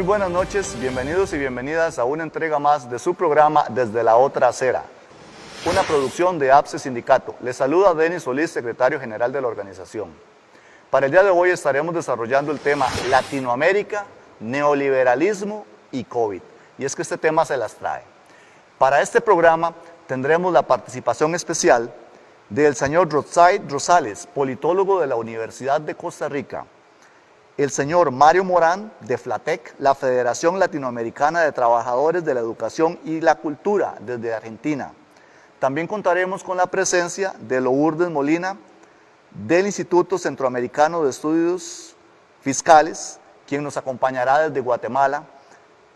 buenas noches, bienvenidos y bienvenidas a una entrega más de su programa Desde la Otra Acera, una producción de APSE Sindicato. Les saluda Denis Solís, secretario general de la organización. Para el día de hoy estaremos desarrollando el tema Latinoamérica, neoliberalismo y COVID. Y es que este tema se las trae. Para este programa tendremos la participación especial del señor Rotzaid Rosales, politólogo de la Universidad de Costa Rica, el señor Mario Morán de FLATEC, la Federación Latinoamericana de Trabajadores de la Educación y la Cultura desde Argentina. También contaremos con la presencia de Lourdes Molina del Instituto Centroamericano de Estudios Fiscales, quien nos acompañará desde Guatemala.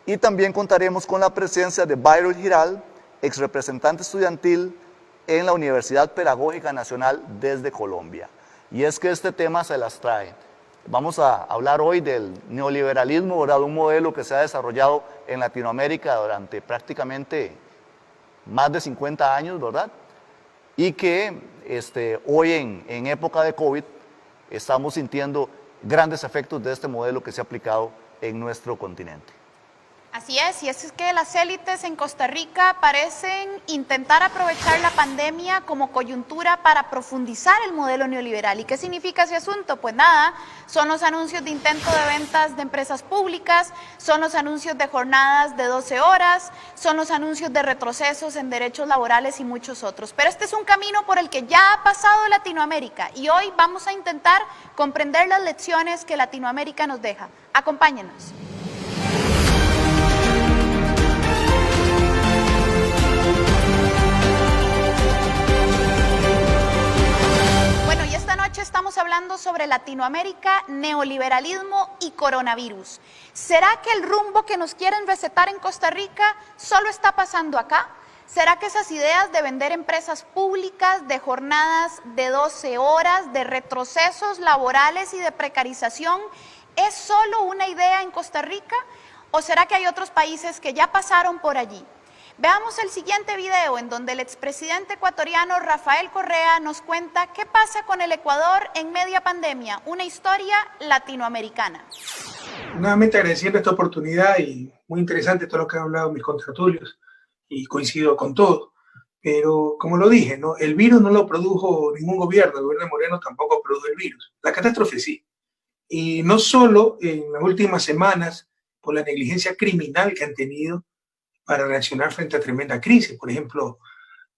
Y también contaremos con la presencia de Byron Giral, ex representante estudiantil en la Universidad Pedagógica Nacional desde Colombia. Y es que este tema se las trae. Vamos a hablar hoy del neoliberalismo, ¿verdad? Un modelo que se ha desarrollado en Latinoamérica durante prácticamente más de 50 años, ¿verdad? Y que hoy en época de COVID estamos sintiendo grandes efectos de este modelo que se ha aplicado en nuestro continente. Así es, y es que las élites en Costa Rica parecen intentar aprovechar la pandemia como coyuntura para profundizar el modelo neoliberal. ¿Y qué significa ese asunto? Pues nada, son los anuncios de intento de ventas de empresas públicas, son los anuncios de jornadas de 12 horas, son los anuncios de retrocesos en derechos laborales y muchos otros. Pero este es un camino por el que ya ha pasado Latinoamérica y hoy vamos a intentar comprender las lecciones que Latinoamérica nos deja. Acompáñenos. Estamos hablando sobre Latinoamérica, neoliberalismo y coronavirus. ¿Será que el rumbo que nos quieren recetar en Costa Rica solo está pasando acá? ¿Será que esas ideas de vender empresas públicas, de jornadas de 12 horas, de retrocesos laborales y de precarización es solo una idea en Costa Rica? ¿O será que hay otros países que ya pasaron por allí? Veamos el siguiente video en donde el expresidente ecuatoriano Rafael Correa nos cuenta qué pasa con el Ecuador en media pandemia, una historia latinoamericana. Nuevamente agradeciendo esta oportunidad y muy interesante todo lo que han hablado mis contertulios y coincido con todo, pero como lo dije, ¿no? El virus no lo produjo ningún gobierno, el gobierno de Moreno tampoco produjo el virus, la catástrofe sí, y no solo en las últimas semanas por la negligencia criminal que han tenido para reaccionar frente a tremenda crisis. Por ejemplo,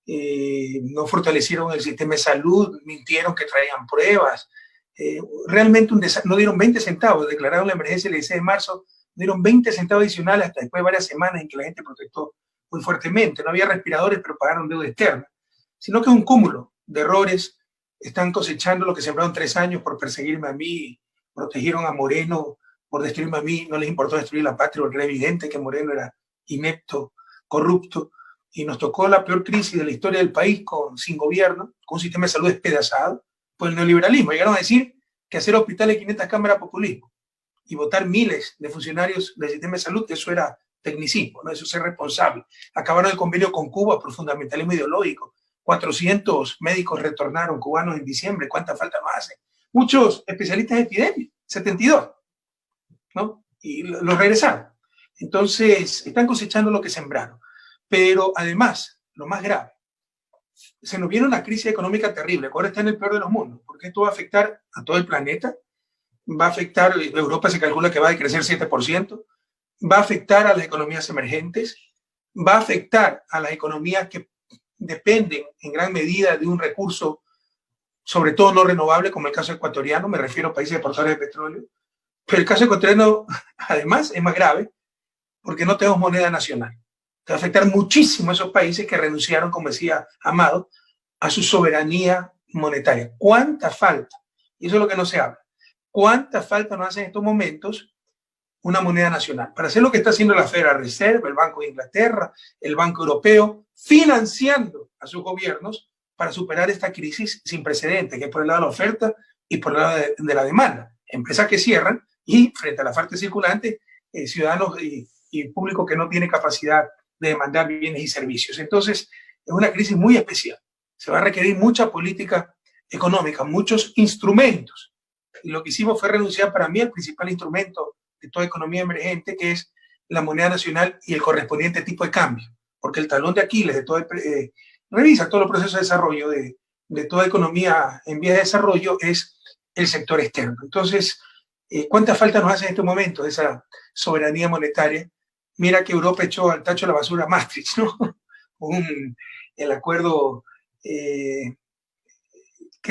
no fortalecieron el sistema de salud, mintieron que traían pruebas, realmente no dieron 20 centavos, declararon la emergencia el 16 de marzo, dieron 20 centavos adicionales hasta después de varias semanas en que la gente protestó muy fuertemente. No había respiradores, pero pagaron deuda externa, sino que es un cúmulo de errores. Están cosechando lo que sembraron 3 años por perseguirme a mí, protegieron a Moreno por destruirme a mí, no les importó destruir la patria porque era evidente que Moreno era inepto, corrupto, y nos tocó la peor crisis de la historia del país sin gobierno, con un sistema de salud despedazado por el neoliberalismo. Llegaron a decir que hacer hospitales de 500 camas era populismo y votar miles de funcionarios del sistema de salud, eso era tecnicismo, ¿no? Eso es ser responsable. Acabaron el convenio con Cuba por fundamentalismo ideológico. 400 médicos retornaron cubanos en diciembre. ¿Cuánta falta nos hacen? Muchos especialistas en epidemia, 72, ¿no? Y los regresaron. Entonces, están cosechando lo que sembraron. Pero además, lo más grave, se nos viene una crisis económica terrible. Ahora está en el peor de los mundos, porque esto va a afectar a todo el planeta. Va a afectar, Europa se calcula que va a decrecer 7%, va a afectar a las economías emergentes, va a afectar a las economías que dependen en gran medida de un recurso, sobre todo no renovable, como el caso ecuatoriano, me refiero a países exportadores de petróleo. Pero el caso ecuatoriano, además, es más grave, porque no tenemos moneda nacional. Te va a afectar muchísimo a esos países que renunciaron, como decía Amado, a su soberanía monetaria. ¿Cuánta falta? Y eso es lo que no se habla. ¿Cuánta falta nos hace en estos momentos una moneda nacional? Para hacer lo que está haciendo la Federal Reserve, el Banco de Inglaterra, el Banco Europeo, financiando a sus gobiernos para superar esta crisis sin precedentes, que es por el lado de la oferta y por el lado de la demanda. Empresas que cierran y frente a la falta circulante, ciudadanos y público que no tiene capacidad de demandar bienes y servicios. Entonces, es una crisis muy especial. Se va a requerir mucha política económica, muchos instrumentos. Y lo que hicimos fue renunciar para mí al principal instrumento de toda economía emergente, que es la moneda nacional y el correspondiente tipo de cambio. Porque el talón de Aquiles de todo revisa todos los procesos de desarrollo de toda economía en vías de desarrollo es el sector externo. Entonces, ¿cuánta falta nos hace en este momento de esa soberanía monetaria? Mira que Europa echó al tacho de la basura Maastricht, ¿no? El acuerdo que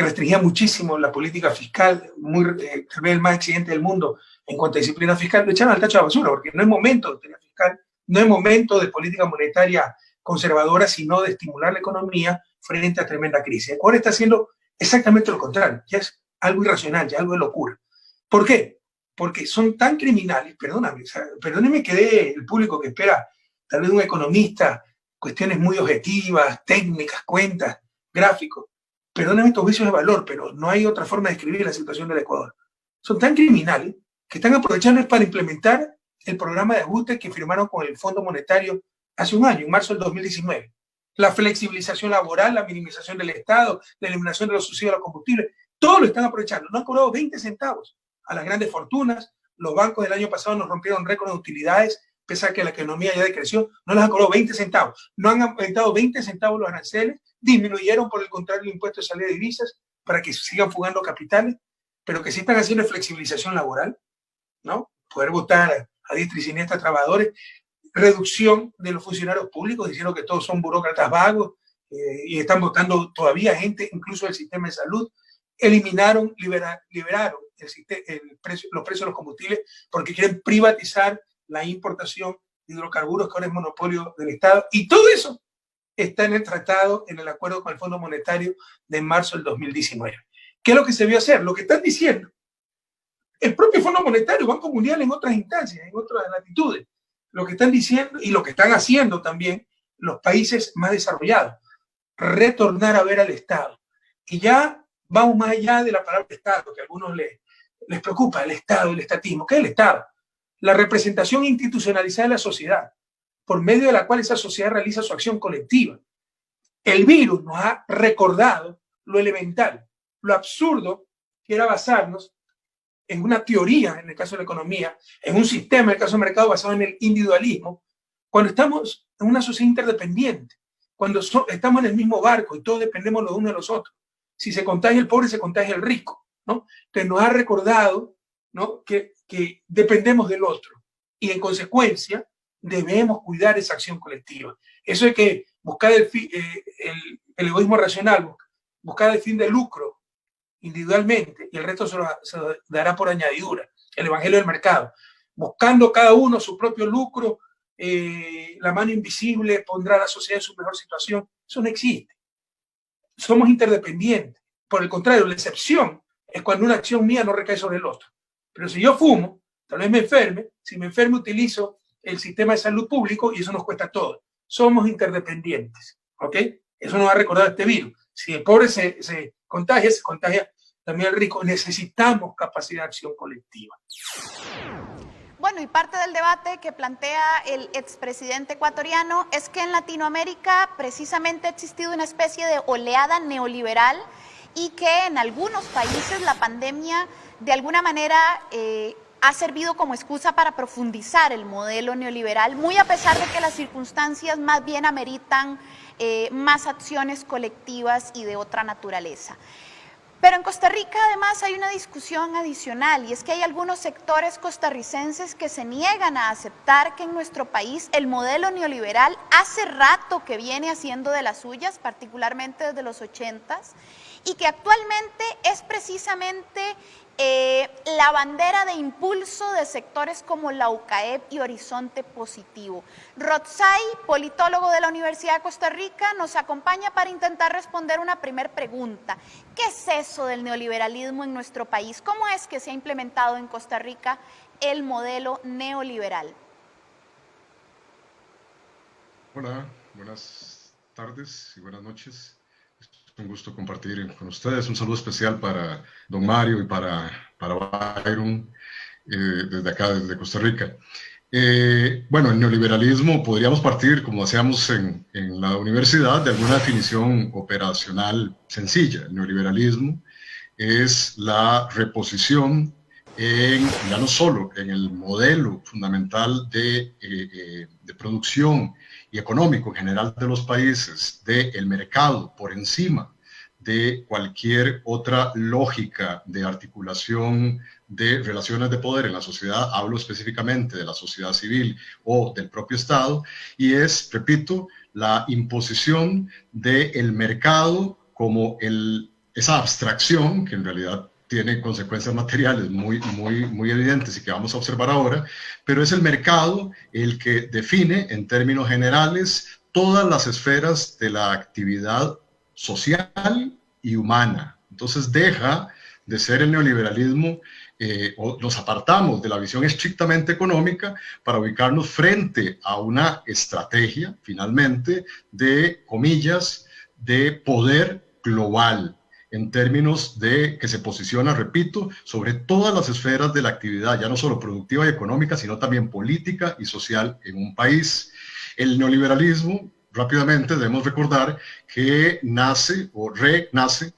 restringía muchísimo la política fiscal, tal vez el más exigente del mundo en cuanto a disciplina fiscal, lo echaron al tacho de la basura, porque no es momento de tener fiscal, no es momento de política monetaria conservadora, sino de estimular la economía frente a tremenda crisis. Ahora está haciendo exactamente lo contrario, ya es algo irracional, ya algo de locura. ¿Por qué? Porque son tan criminales, perdóneme que dé el público que espera tal vez un economista, cuestiones muy objetivas, técnicas, cuentas, gráficos. Perdónenme estos juicios de valor, pero no hay otra forma de describir la situación del Ecuador. Son tan criminales que están aprovechando para implementar el programa de ajuste que firmaron con el Fondo Monetario hace un año, en marzo del 2019. La flexibilización laboral, la minimización del Estado, la eliminación de los subsidios a los combustibles, todo lo están aprovechando. No han cobrado 20 centavos a las grandes fortunas. Los bancos del año pasado nos rompieron récord de utilidades, pese a que la economía ya decreció, no les han cobrado 20 centavos. No han aumentado 20 centavos los aranceles, disminuyeron por el contrario el impuesto de salida de divisas para que sigan fugando capitales, pero que sí están haciendo flexibilización laboral, ¿no? Poder votar a diestra y siniestra a trabajadores, reducción de los funcionarios públicos, diciendo que todos son burócratas vagos y están votando todavía gente, incluso del sistema de salud. Liberaron los precios de los combustibles porque quieren privatizar la importación de hidrocarburos, que ahora es monopolio del Estado. Y todo eso está en el tratado, en el acuerdo con el Fondo Monetario de marzo del 2019. ¿Qué es lo que se vio hacer? Lo que están diciendo el propio Fondo Monetario, Banco Mundial en otras instancias, en otras latitudes. Lo que están diciendo y lo que están haciendo también los países más desarrollados. Retornar a ver al Estado. Y ya vamos más allá de la palabra Estado, que a algunos les preocupa el Estado, el estatismo. ¿Qué es el Estado? La representación institucionalizada de la sociedad, por medio de la cual esa sociedad realiza su acción colectiva. El virus nos ha recordado lo elemental, lo absurdo que era basarnos en una teoría, en el caso de la economía, en un sistema, en el caso del mercado, basado en el individualismo, cuando estamos en una sociedad interdependiente, cuando estamos en el mismo barco y todos dependemos los unos de los otros. Si se contagia el pobre, se contagia el rico, ¿no? Entonces nos ha recordado, ¿no?, que dependemos del otro y en consecuencia debemos cuidar esa acción colectiva. Eso es que buscar el egoísmo racional, buscar el fin de lucro individualmente y el resto se dará por añadidura. El evangelio del mercado. Buscando cada uno su propio lucro, la mano invisible pondrá a la sociedad en su mejor situación. Eso no existe. Somos interdependientes. Por el contrario, la excepción es cuando una acción mía no recae sobre el otro. Pero si yo fumo, tal vez me enferme. Si me enfermo, utilizo el sistema de salud público y eso nos cuesta todo. Somos interdependientes. ¿Ok? Eso nos ha recordado este virus. Si el pobre se contagia también el rico. Necesitamos capacidad de acción colectiva. Bueno, y parte del debate que plantea el expresidente ecuatoriano es que en Latinoamérica precisamente ha existido una especie de oleada neoliberal y que en algunos países la pandemia de alguna manera ha servido como excusa para profundizar el modelo neoliberal, muy a pesar de que las circunstancias más bien ameritan más acciones colectivas y de otra naturaleza. Pero en Costa Rica además hay una discusión adicional y es que hay algunos sectores costarricenses que se niegan a aceptar que en nuestro país el modelo neoliberal hace rato que viene haciendo de las suyas, particularmente desde los 80s, y que actualmente es precisamente la bandera de impulso de sectores como la UCAEP y Horizonte Positivo. Rotzai, politólogo de la Universidad de Costa Rica, nos acompaña para intentar responder una primera pregunta. ¿Qué es eso del neoliberalismo en nuestro país? ¿Cómo es que se ha implementado en Costa Rica el modelo neoliberal? Hola, buenas tardes y buenas noches. Un gusto compartir con ustedes. Un saludo especial para don Mario y para Byron, desde acá, desde Costa Rica. Bueno, el neoliberalismo podríamos partir, como hacíamos en la universidad, de alguna definición operacional sencilla. El neoliberalismo es la reposición ya no solo en el modelo fundamental de producción y económico en general de los países, del mercado por encima de cualquier otra lógica de articulación de relaciones de poder en la sociedad, hablo específicamente de la sociedad civil o del propio Estado, y es, repito, la imposición del mercado como esa abstracción que en realidad tiene consecuencias materiales muy evidentes y que vamos a observar ahora, pero es el mercado el que define en términos generales todas las esferas de la actividad social y humana. Entonces deja de ser el neoliberalismo, o nos apartamos de la visión estrictamente económica para ubicarnos frente a una estrategia, finalmente, de, comillas, de poder global, en términos de que se posiciona, repito, sobre todas las esferas de la actividad, ya no solo productiva y económica, sino también política y social en un país. El neoliberalismo, rápidamente debemos recordar que nace o renace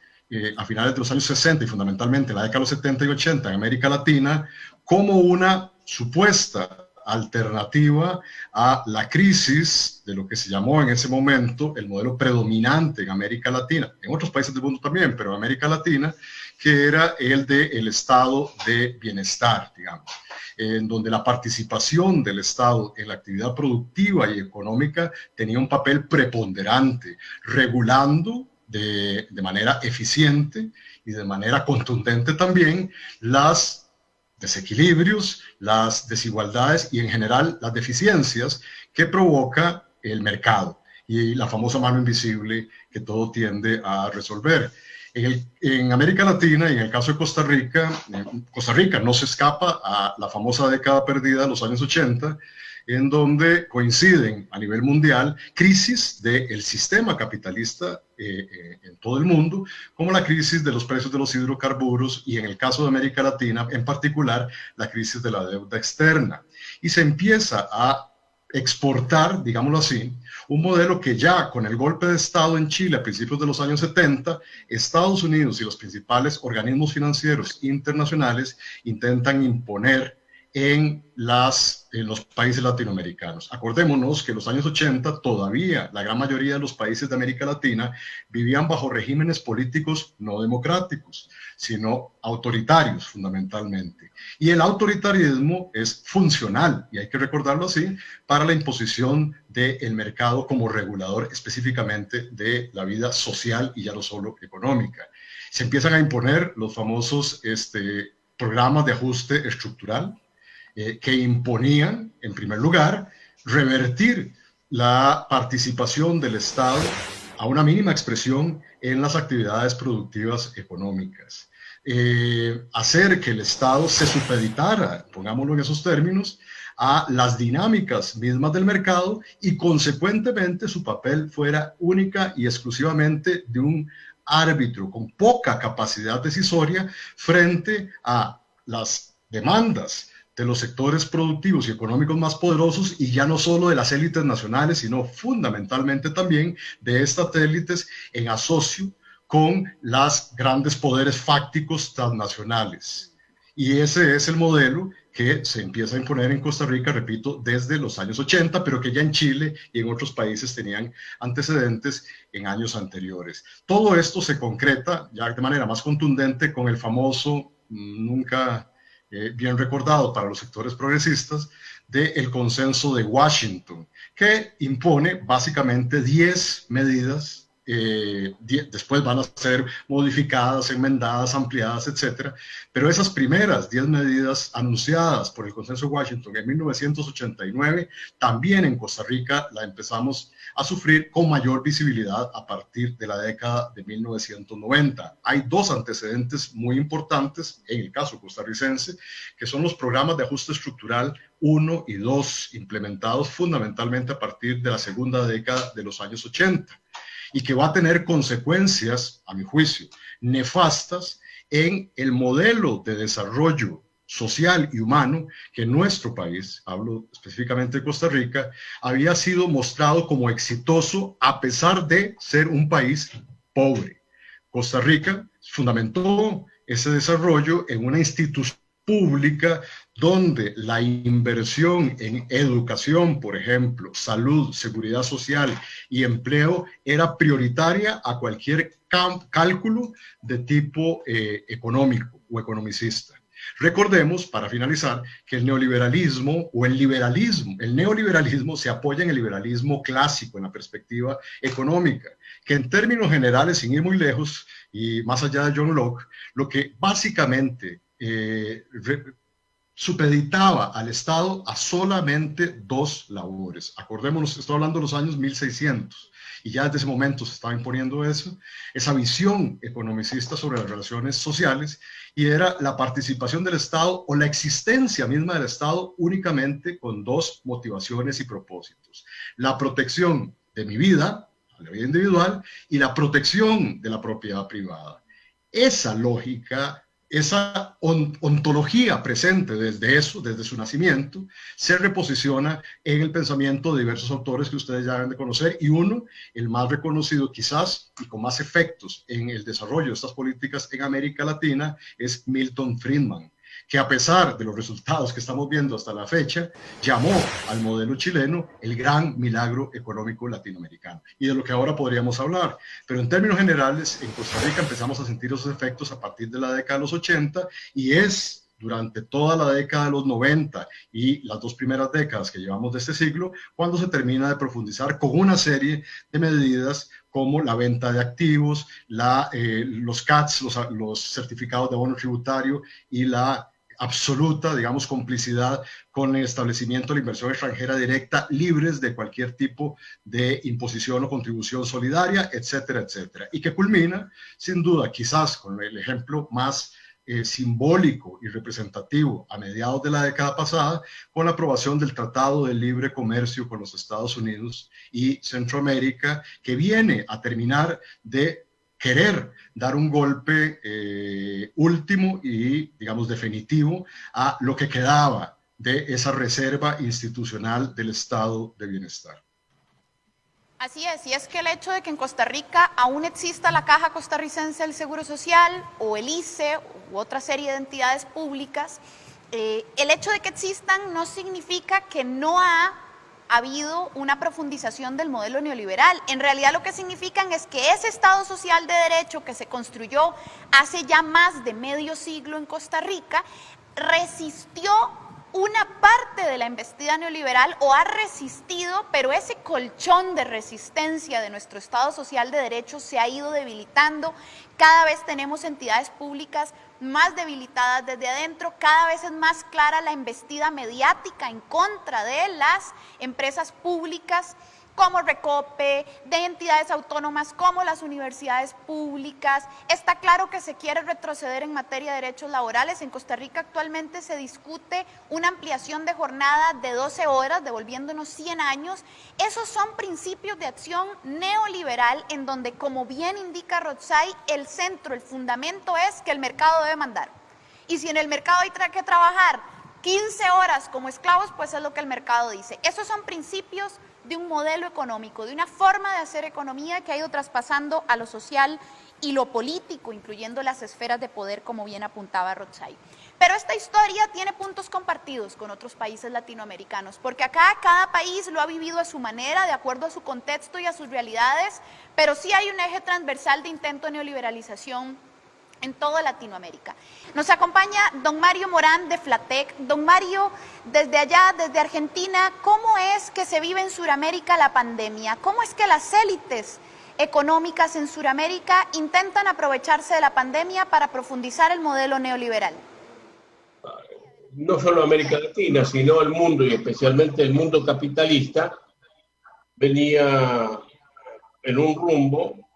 a finales de los años 60 y fundamentalmente en la década de los 70 y 80 en América Latina como una supuesta alternativa a la crisis de lo que se llamó en ese momento el modelo predominante en América Latina, en otros países del mundo también, pero en América Latina, que era el del estado de bienestar, digamos, en donde la participación del Estado en la actividad productiva y económica tenía un papel preponderante, regulando de manera eficiente y de manera contundente también las desequilibrios, las desigualdades y en general las deficiencias que provoca el mercado y la famosa mano invisible que todo tiende a resolver. En América Latina y en el caso de Costa Rica no se escapa a la famosa década perdida de los años 80, en donde coinciden a nivel mundial crisis del sistema capitalista en todo el mundo, como la crisis de los precios de los hidrocarburos y en el caso de América Latina, en particular, la crisis de la deuda externa. Y se empieza a exportar, digámoslo así, un modelo que ya con el golpe de Estado en Chile a principios de los años 70, Estados Unidos y los principales organismos financieros internacionales intentan imponer en los países latinoamericanos. Acordémonos que en los años 80 todavía la gran mayoría de los países de América Latina vivían bajo regímenes políticos no democráticos, sino autoritarios fundamentalmente. Y el autoritarismo es funcional, y hay que recordarlo así, para la imposición del mercado como regulador específicamente de la vida social y ya no solo económica. Se empiezan a imponer los famosos programas de ajuste estructural, que imponían, en primer lugar, revertir la participación del Estado a una mínima expresión en las actividades productivas económicas. Hacer que el Estado se supeditara, pongámoslo en esos términos, a las dinámicas mismas del mercado y consecuentemente su papel fuera única y exclusivamente de un árbitro con poca capacidad decisoria frente a las demandas de los sectores productivos y económicos más poderosos y ya no solo de las élites nacionales, sino fundamentalmente también de estas élites en asocio con los grandes poderes fácticos transnacionales. Y ese es el modelo que se empieza a imponer en Costa Rica, repito, desde los años 80, pero que ya en Chile y en otros países tenían antecedentes en años anteriores. Todo esto se concreta ya de manera más contundente con el famoso, nunca bien recordado para los sectores progresistas, del Consenso de Washington, que impone básicamente 10 medidas, después van a ser modificadas, enmendadas, ampliadas, etcétera, pero esas primeras 10 medidas anunciadas por el Consenso de Washington en 1989, también en Costa Rica la empezamos a sufrir con mayor visibilidad a partir de la década de 1990. Hay dos antecedentes muy importantes en el caso costarricense, que son los programas de ajuste estructural 1 y 2, implementados fundamentalmente a partir de la segunda década de los años 80, y que va a tener consecuencias, a mi juicio, nefastas en el modelo de desarrollo social y humano que nuestro país, hablo específicamente de Costa Rica, había sido mostrado como exitoso a pesar de ser un país pobre. Costa Rica fundamentó ese desarrollo en una institución pública donde la inversión en educación, por ejemplo, salud, seguridad social y empleo era prioritaria a cualquier cálculo de tipo económico o economicista. Recordemos, para finalizar, que el neoliberalismo el neoliberalismo se apoya en el liberalismo clásico, en la perspectiva económica, que en términos generales, sin ir muy lejos y más allá de John Locke, lo que básicamente supeditaba al Estado a solamente dos labores. Acordémonos, estoy hablando de los años 1600, y ya desde ese momento se estaba imponiendo eso, esa visión economicista sobre las relaciones sociales, y era la participación del Estado o la existencia misma del Estado únicamente con dos motivaciones y propósitos: la protección de mi vida, la vida individual, y la protección de la propiedad privada. Esa lógica, esa ontología presente desde su nacimiento, se reposiciona en el pensamiento de diversos autores que ustedes ya deben de conocer, y uno, el más reconocido quizás y con más efectos en el desarrollo de estas políticas en América Latina, es Milton Friedman, que a pesar de los resultados que estamos viendo hasta la fecha, llamó al modelo chileno el gran milagro económico latinoamericano, y de lo que ahora podríamos hablar. Pero en términos generales, en Costa Rica empezamos a sentir esos efectos a partir de la década de los 80, y es durante toda la década de los 90 y las dos primeras décadas que llevamos de este siglo cuando se termina de profundizar con una serie de medidas como la venta de activos, los CATs, los certificados de abono tributario, y la absoluta, digamos, complicidad con el establecimiento de la inversión extranjera directa, libres de cualquier tipo de imposición o contribución solidaria, etcétera, etcétera. Y que culmina, sin duda, quizás con el ejemplo más simbólico y representativo a mediados de la década pasada, con la aprobación del Tratado de Libre Comercio con los Estados Unidos y Centroamérica, que viene a terminar de querer dar un golpe último y, digamos, definitivo a lo que quedaba de esa reserva institucional del estado de bienestar. Así es, y es que el hecho de que en Costa Rica aún exista la Caja Costarricense del Seguro Social o el ICE u otra serie de entidades públicas, el hecho de que existan no significa que no ha habido una profundización del modelo neoliberal. En realidad lo que significan es que ese Estado social de derecho que se construyó hace ya más de medio siglo en Costa Rica resistió una parte de la embestida neoliberal, o ha resistido, pero ese colchón de resistencia de nuestro Estado social de derecho se ha ido debilitando. Cada vez tenemos entidades públicas más debilitadas desde adentro, cada vez es más clara la embestida mediática en contra de las empresas públicas como Recope, de entidades autónomas como las universidades públicas. Está claro que se quiere retroceder en materia de derechos laborales. En Costa Rica actualmente se discute una ampliación de jornada de 12 horas, devolviéndonos 100 años. Esos son principios de acción neoliberal en donde, como bien indica Rotzai, el centro, el fundamento es que el mercado debe mandar. Y si en el mercado hay que trabajar 15 horas como esclavos, pues es lo que el mercado dice. Esos son principios de un modelo económico, de una forma de hacer economía que ha ido traspasando a lo social y lo político, incluyendo las esferas de poder, como bien apuntaba Rotzai. Pero esta historia tiene puntos compartidos con otros países latinoamericanos, porque acá cada país lo ha vivido a su manera, de acuerdo a su contexto y a sus realidades, pero sí hay un eje transversal de intento de neoliberalización en toda Latinoamérica. Nos acompaña don Mario Morán de Flatec. Don Mario, desde allá, desde Argentina, ¿cómo es que se vive en Sudamérica la pandemia? ¿Cómo es que las élites económicas en Sudamérica intentan aprovecharse de la pandemia para profundizar el modelo neoliberal? No solo América Latina, sino el mundo, y especialmente el mundo capitalista, venía en un rumbo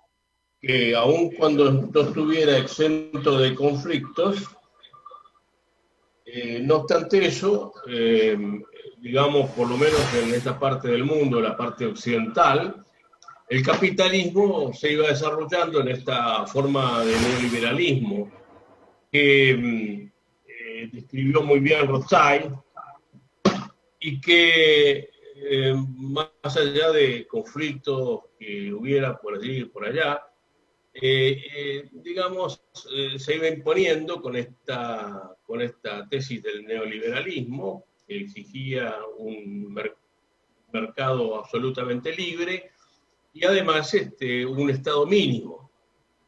que aun cuando no estuviera exento de conflictos, no obstante eso, digamos, por lo menos en esta parte del mundo, la parte occidental, el capitalismo se iba desarrollando en esta forma de neoliberalismo que describió muy bien Rotzai, y que más allá de conflictos que hubiera por allí y por allá, digamos, se iba imponiendo con esta tesis del neoliberalismo, que exigía un mercado absolutamente libre y además un Estado mínimo,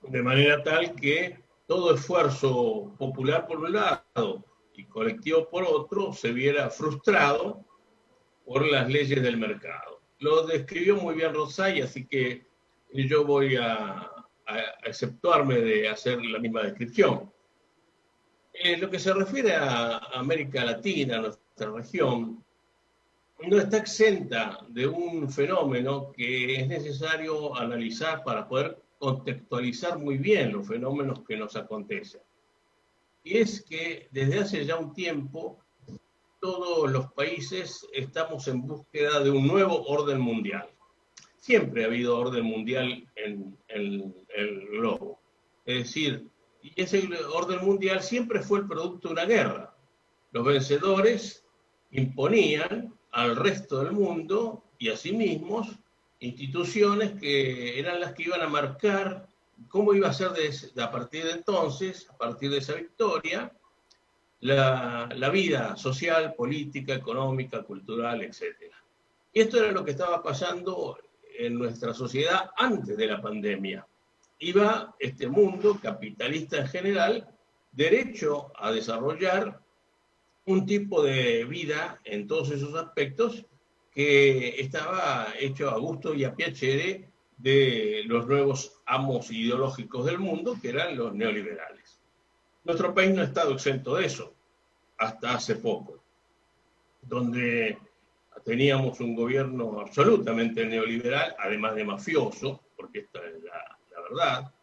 de manera tal que todo esfuerzo popular por un lado y colectivo por otro se viera frustrado por las leyes del mercado. Lo describió muy bien Rosay, así que yo voy a exceptuarme de hacer la misma descripción. En lo que se refiere a América Latina, nuestra región, no está exenta de un fenómeno que es necesario analizar para poder contextualizar muy bien los fenómenos que nos acontecen. Y es que desde hace ya un tiempo todos los países estamos en búsqueda de un nuevo orden mundial. Siempre ha habido orden mundial en el globo. Es decir, y ese orden mundial siempre fue el producto de una guerra. Los vencedores imponían al resto del mundo y a sí mismos instituciones que eran las que iban a marcar cómo iba a ser a partir de entonces, a partir de esa victoria, la vida social, política, económica, cultural, etc. Y esto era lo que estaba pasando en nuestra sociedad antes de la pandemia. Iba este mundo capitalista en general derecho a desarrollar un tipo de vida en todos esos aspectos que estaba hecho a gusto y a piacere de los nuevos amos ideológicos del mundo, que eran los neoliberales. Nuestro país no ha estado exento de eso, hasta hace poco, donde teníamos un gobierno absolutamente neoliberal, además de mafioso, porque esta es la verdad,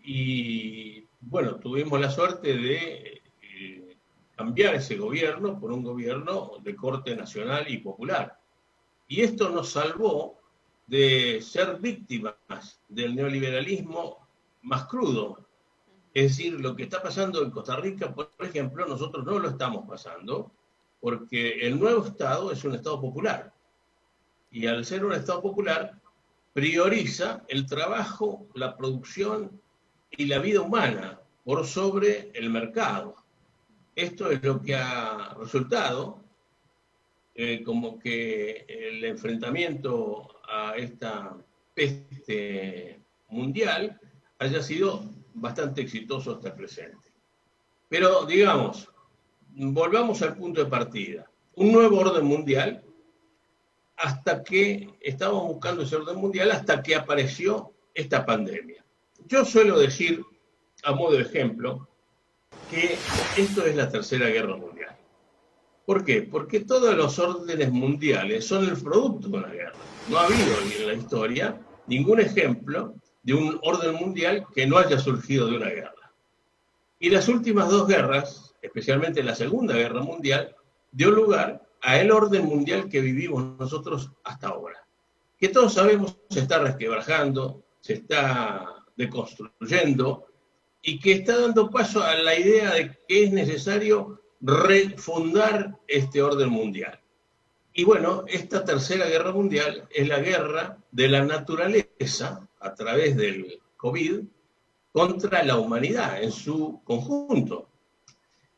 y bueno, tuvimos la suerte de cambiar ese gobierno por un gobierno de corte nacional y popular. Y esto nos salvó de ser víctimas del neoliberalismo más crudo. Es decir, lo que está pasando en Costa Rica, por ejemplo, nosotros no lo estamos pasando porque el nuevo Estado es un Estado popular. Y al ser un Estado popular, prioriza el trabajo, la producción y la vida humana por sobre el mercado. Esto es lo que ha resultado como que el enfrentamiento a esta peste mundial haya sido bastante exitoso hasta el presente. Pero, digamos, volvamos al punto de partida. Un nuevo orden mundial, hasta que estábamos buscando ese orden mundial, hasta que apareció esta pandemia. Yo suelo decir, a modo de ejemplo, que esto es la Tercera Guerra Mundial. ¿Por qué? Porque todos los órdenes mundiales son el producto de una guerra. No ha habido en la historia ningún ejemplo de un orden mundial que no haya surgido de una guerra. Y las últimas dos guerras, especialmente la Segunda Guerra Mundial, dio lugar a el orden mundial que vivimos nosotros hasta ahora. Que todos sabemos se está resquebrajando, se está deconstruyendo, y que está dando paso a la idea de que es necesario refundar este orden mundial. Y bueno, esta Tercera Guerra Mundial es la guerra de la naturaleza, a través del COVID, contra la humanidad en su conjunto.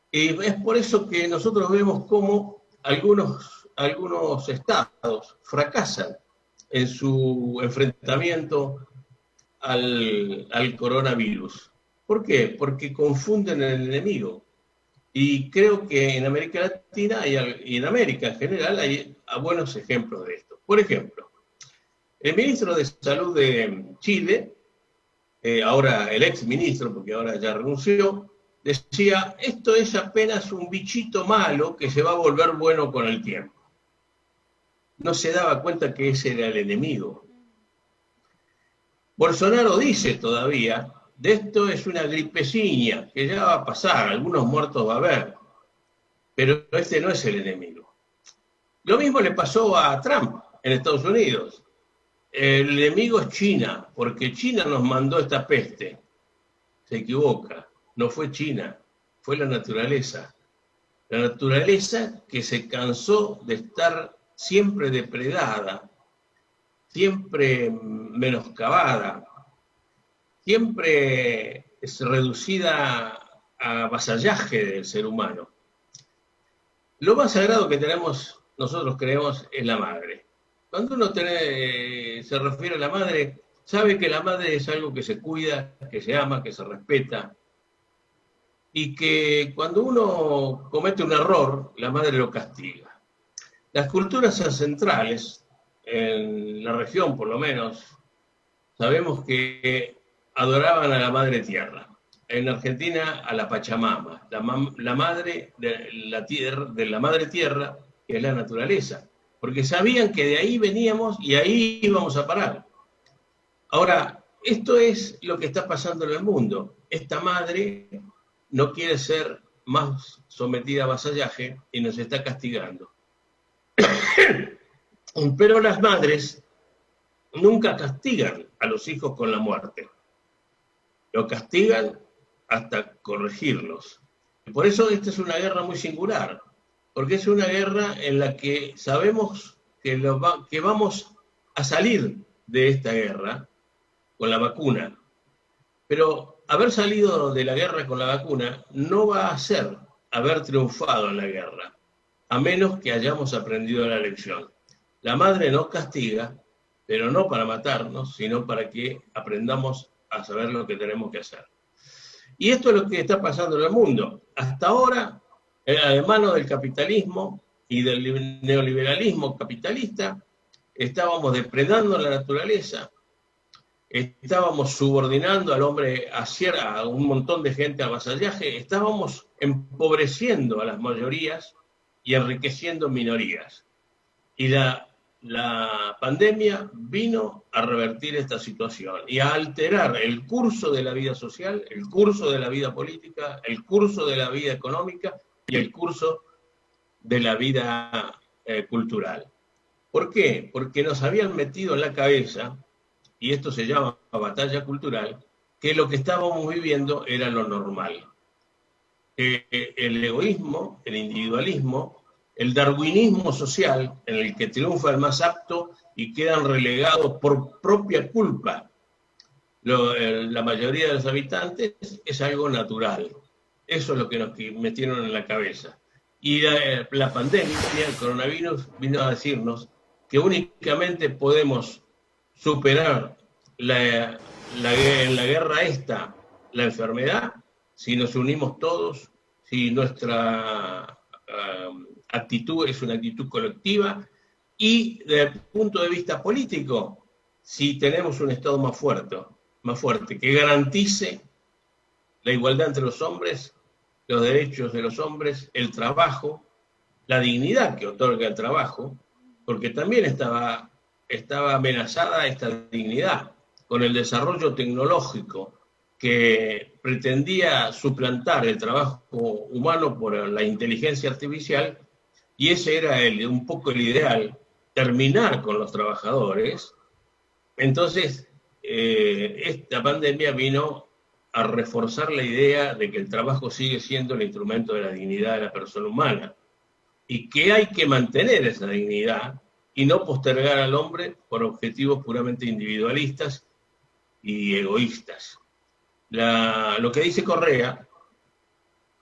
Y es por eso que nosotros vemos cómo algunos estados fracasan en su enfrentamiento al coronavirus. ¿Por qué? Porque confunden el enemigo. Y creo que en América Latina y en América en general hay buenos ejemplos de esto. Por ejemplo, el ministro de Salud de Chile, ahora el ex ministro, porque ahora ya renunció, decía, esto es apenas un bichito malo que se va a volver bueno con el tiempo. No se daba cuenta que ese era el enemigo. Bolsonaro dice todavía, de esto es una gripecina, que ya va a pasar, algunos muertos va a haber, pero este no es el enemigo. Lo mismo le pasó a Trump en Estados Unidos. El enemigo es China, porque China nos mandó esta peste. Se equivoca, no fue China, fue la naturaleza. La naturaleza que se cansó de estar siempre depredada, siempre menoscabada, siempre es reducida a vasallaje del ser humano. Lo más sagrado que tenemos, nosotros creemos, es la madre. Cuando uno se refiere a la madre, sabe que la madre es algo que se cuida, que se ama, que se respeta, y que cuando uno comete un error, la madre lo castiga. Las culturas ancestrales, en la región por lo menos, sabemos que adoraban a la madre tierra. En Argentina a la Pachamama, la madre de la tierra, de la madre tierra, que es la naturaleza, porque sabían que de ahí veníamos y ahí íbamos a parar. Ahora, esto es lo que está pasando en el mundo. Esta madre no quiere ser más sometida a vasallaje y nos está castigando. Pero las madres nunca castigan a los hijos con la muerte. Lo castigan hasta corregirlos. Por eso esta es una guerra muy singular, porque es una guerra en la que sabemos que vamos a salir de esta guerra con la vacuna. Pero haber salido de la guerra con la vacuna no va a ser haber triunfado en la guerra, a menos que hayamos aprendido la lección. La madre nos castiga, pero no para matarnos, sino para que aprendamos a saber lo que tenemos que hacer. Y esto es lo que está pasando en el mundo. Hasta ahora, de mano del capitalismo y del neoliberalismo capitalista, estábamos depredando la naturaleza, estábamos subordinando al hombre a un montón de gente a vasallaje, estábamos empobreciendo a las mayorías y enriqueciendo minorías. Y la pandemia vino a revertir esta situación y a alterar el curso de la vida social, el curso de la vida política, el curso de la vida económica y el curso de la vida cultural. ¿Por qué? Porque nos habían metido en la cabeza, y esto se llama batalla cultural, que lo que estábamos viviendo era lo normal. El egoísmo, el individualismo, el darwinismo social, en el que triunfa el más apto y quedan relegados por propia culpa la mayoría de los habitantes, es algo natural. Eso es lo que nos metieron en la cabeza. Y la pandemia, el coronavirus, vino a decirnos que únicamente podemos superar en la guerra esta, la enfermedad, si nos unimos todos, si nuestra actitud es una actitud colectiva y desde el punto de vista político, si tenemos un Estado más fuerte, que garantice la igualdad entre los hombres, los derechos de los hombres, el trabajo, la dignidad que otorga el trabajo, porque también estaba amenazada esta dignidad con el desarrollo tecnológico que pretendía suplantar el trabajo humano por la inteligencia artificial, y ese era un poco el ideal, terminar con los trabajadores. Entonces, esta pandemia vino a reforzar la idea de que el trabajo sigue siendo el instrumento de la dignidad de la persona humana, y que hay que mantener esa dignidad y no postergar al hombre por objetivos puramente individualistas y egoístas. Lo que dice Correa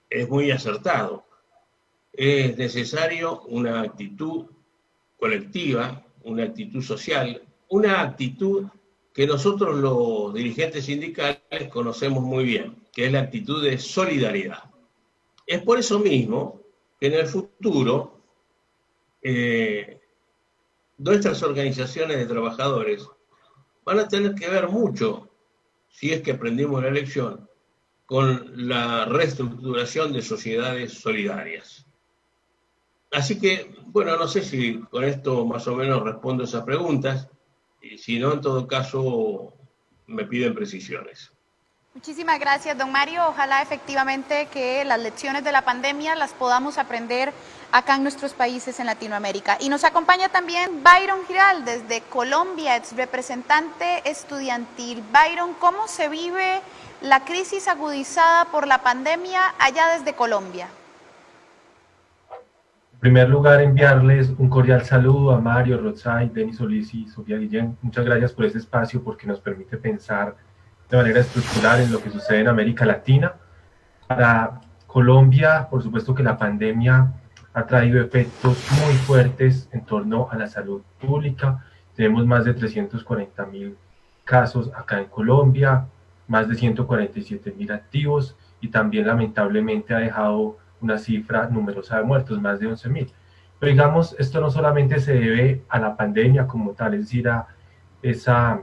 es muy acertado. Es necesario una actitud colectiva, una actitud social, una actitud que nosotros los dirigentes sindicales conocemos muy bien, que es la actitud de solidaridad. Es por eso mismo que en el futuro nuestras organizaciones de trabajadores van a tener que ver mucho, si es que aprendimos la lección, con la reestructuración de sociedades solidarias. Así que, bueno, no sé si con esto más o menos respondo esas preguntas, y si no, en todo caso, me piden precisiones. Muchísimas gracias, don Mario. Ojalá efectivamente que las lecciones de la pandemia las podamos aprender acá en nuestros países en Latinoamérica. Y nos acompaña también Byron Giral desde Colombia, ex representante estudiantil. Byron, ¿cómo se vive la crisis agudizada por la pandemia allá desde Colombia? En primer lugar, enviarles un cordial saludo a Mario, Rotzai, Denis Solís y Sofía Guillén. Muchas gracias por este espacio porque nos permite pensar de manera estructural en lo que sucede en América Latina. Para Colombia, por supuesto que la pandemia ha traído efectos muy fuertes en torno a la salud pública. Tenemos más de 340.000 casos acá en Colombia, más de 147.000 activos y también lamentablemente ha dejado una cifra numerosa de muertos, más de 11.000. Pero digamos, esto no solamente se debe a la pandemia como tal, es decir, a esa,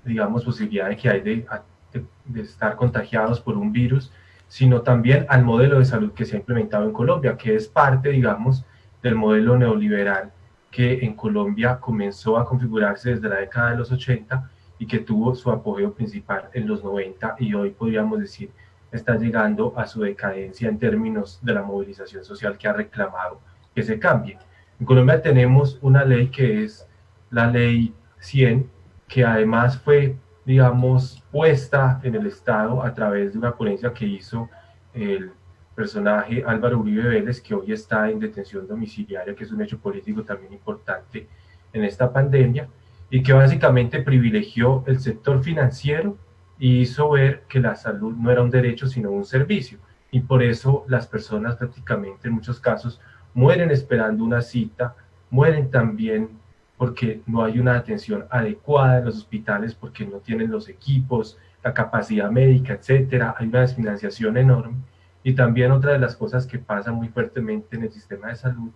digamos, posibilidad de que hay de estar contagiados por un virus, sino también al modelo de salud que se ha implementado en Colombia, que es parte, digamos, del modelo neoliberal que en Colombia comenzó a configurarse desde la década de los 80 y que tuvo su apogeo principal en los 90 y hoy podríamos decir está llegando a su decadencia en términos de la movilización social que ha reclamado que se cambie. En Colombia tenemos una ley que es la ley 100, que además fue, digamos, puesta en el Estado a través de una ponencia que hizo el personaje Álvaro Uribe Vélez, que hoy está en detención domiciliaria, que es un hecho político también importante en esta pandemia, y que básicamente privilegió el sector financiero y hizo ver que la salud no era un derecho, sino un servicio. Y por eso las personas prácticamente en muchos casos mueren esperando una cita, mueren también porque no hay una atención adecuada en los hospitales, porque no tienen los equipos, la capacidad médica, etcétera. Hay una desfinanciación enorme. Y también otra de las cosas que pasa muy fuertemente en el sistema de salud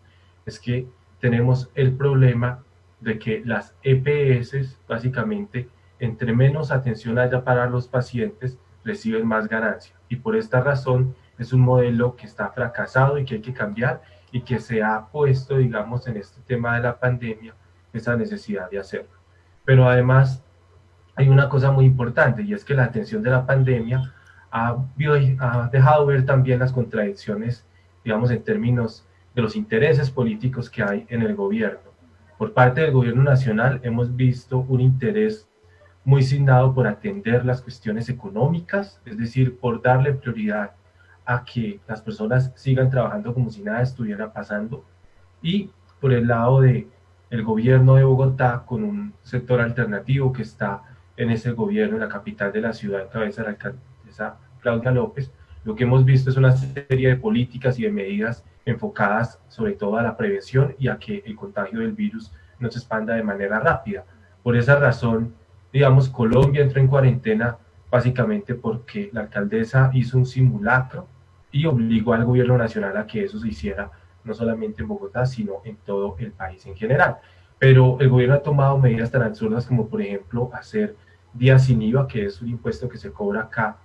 es que tenemos el problema de que las EPS, básicamente, entre menos atención haya para los pacientes, reciben más ganancia. Y por esta razón es un modelo que está fracasado y que hay que cambiar y que se ha puesto, digamos, en este tema de la pandemia, esa necesidad de hacerlo. Pero además hay una cosa muy importante y es que la atención de la pandemia ha dejado ver también las contradicciones, digamos, en términos de los intereses políticos que hay en el gobierno. Por parte del gobierno nacional hemos visto un interés muy signado por atender las cuestiones económicas, es decir, por darle prioridad a que las personas sigan trabajando como si nada estuviera pasando, y por el lado del gobierno de Bogotá, con un sector alternativo que está en ese gobierno, en la capital de la ciudad, en cabeza de la alcaldesa Claudia López, lo que hemos visto es una serie de políticas y de medidas enfocadas sobre todo a la prevención y a que el contagio del virus no se expanda de manera rápida. Por esa razón, digamos, Colombia entró en cuarentena básicamente porque la alcaldesa hizo un simulacro y obligó al gobierno nacional a que eso se hiciera no solamente en Bogotá, sino en todo el país en general. Pero el gobierno ha tomado medidas tan absurdas como, por ejemplo, hacer días sin IVA, que es un impuesto que se cobra acá,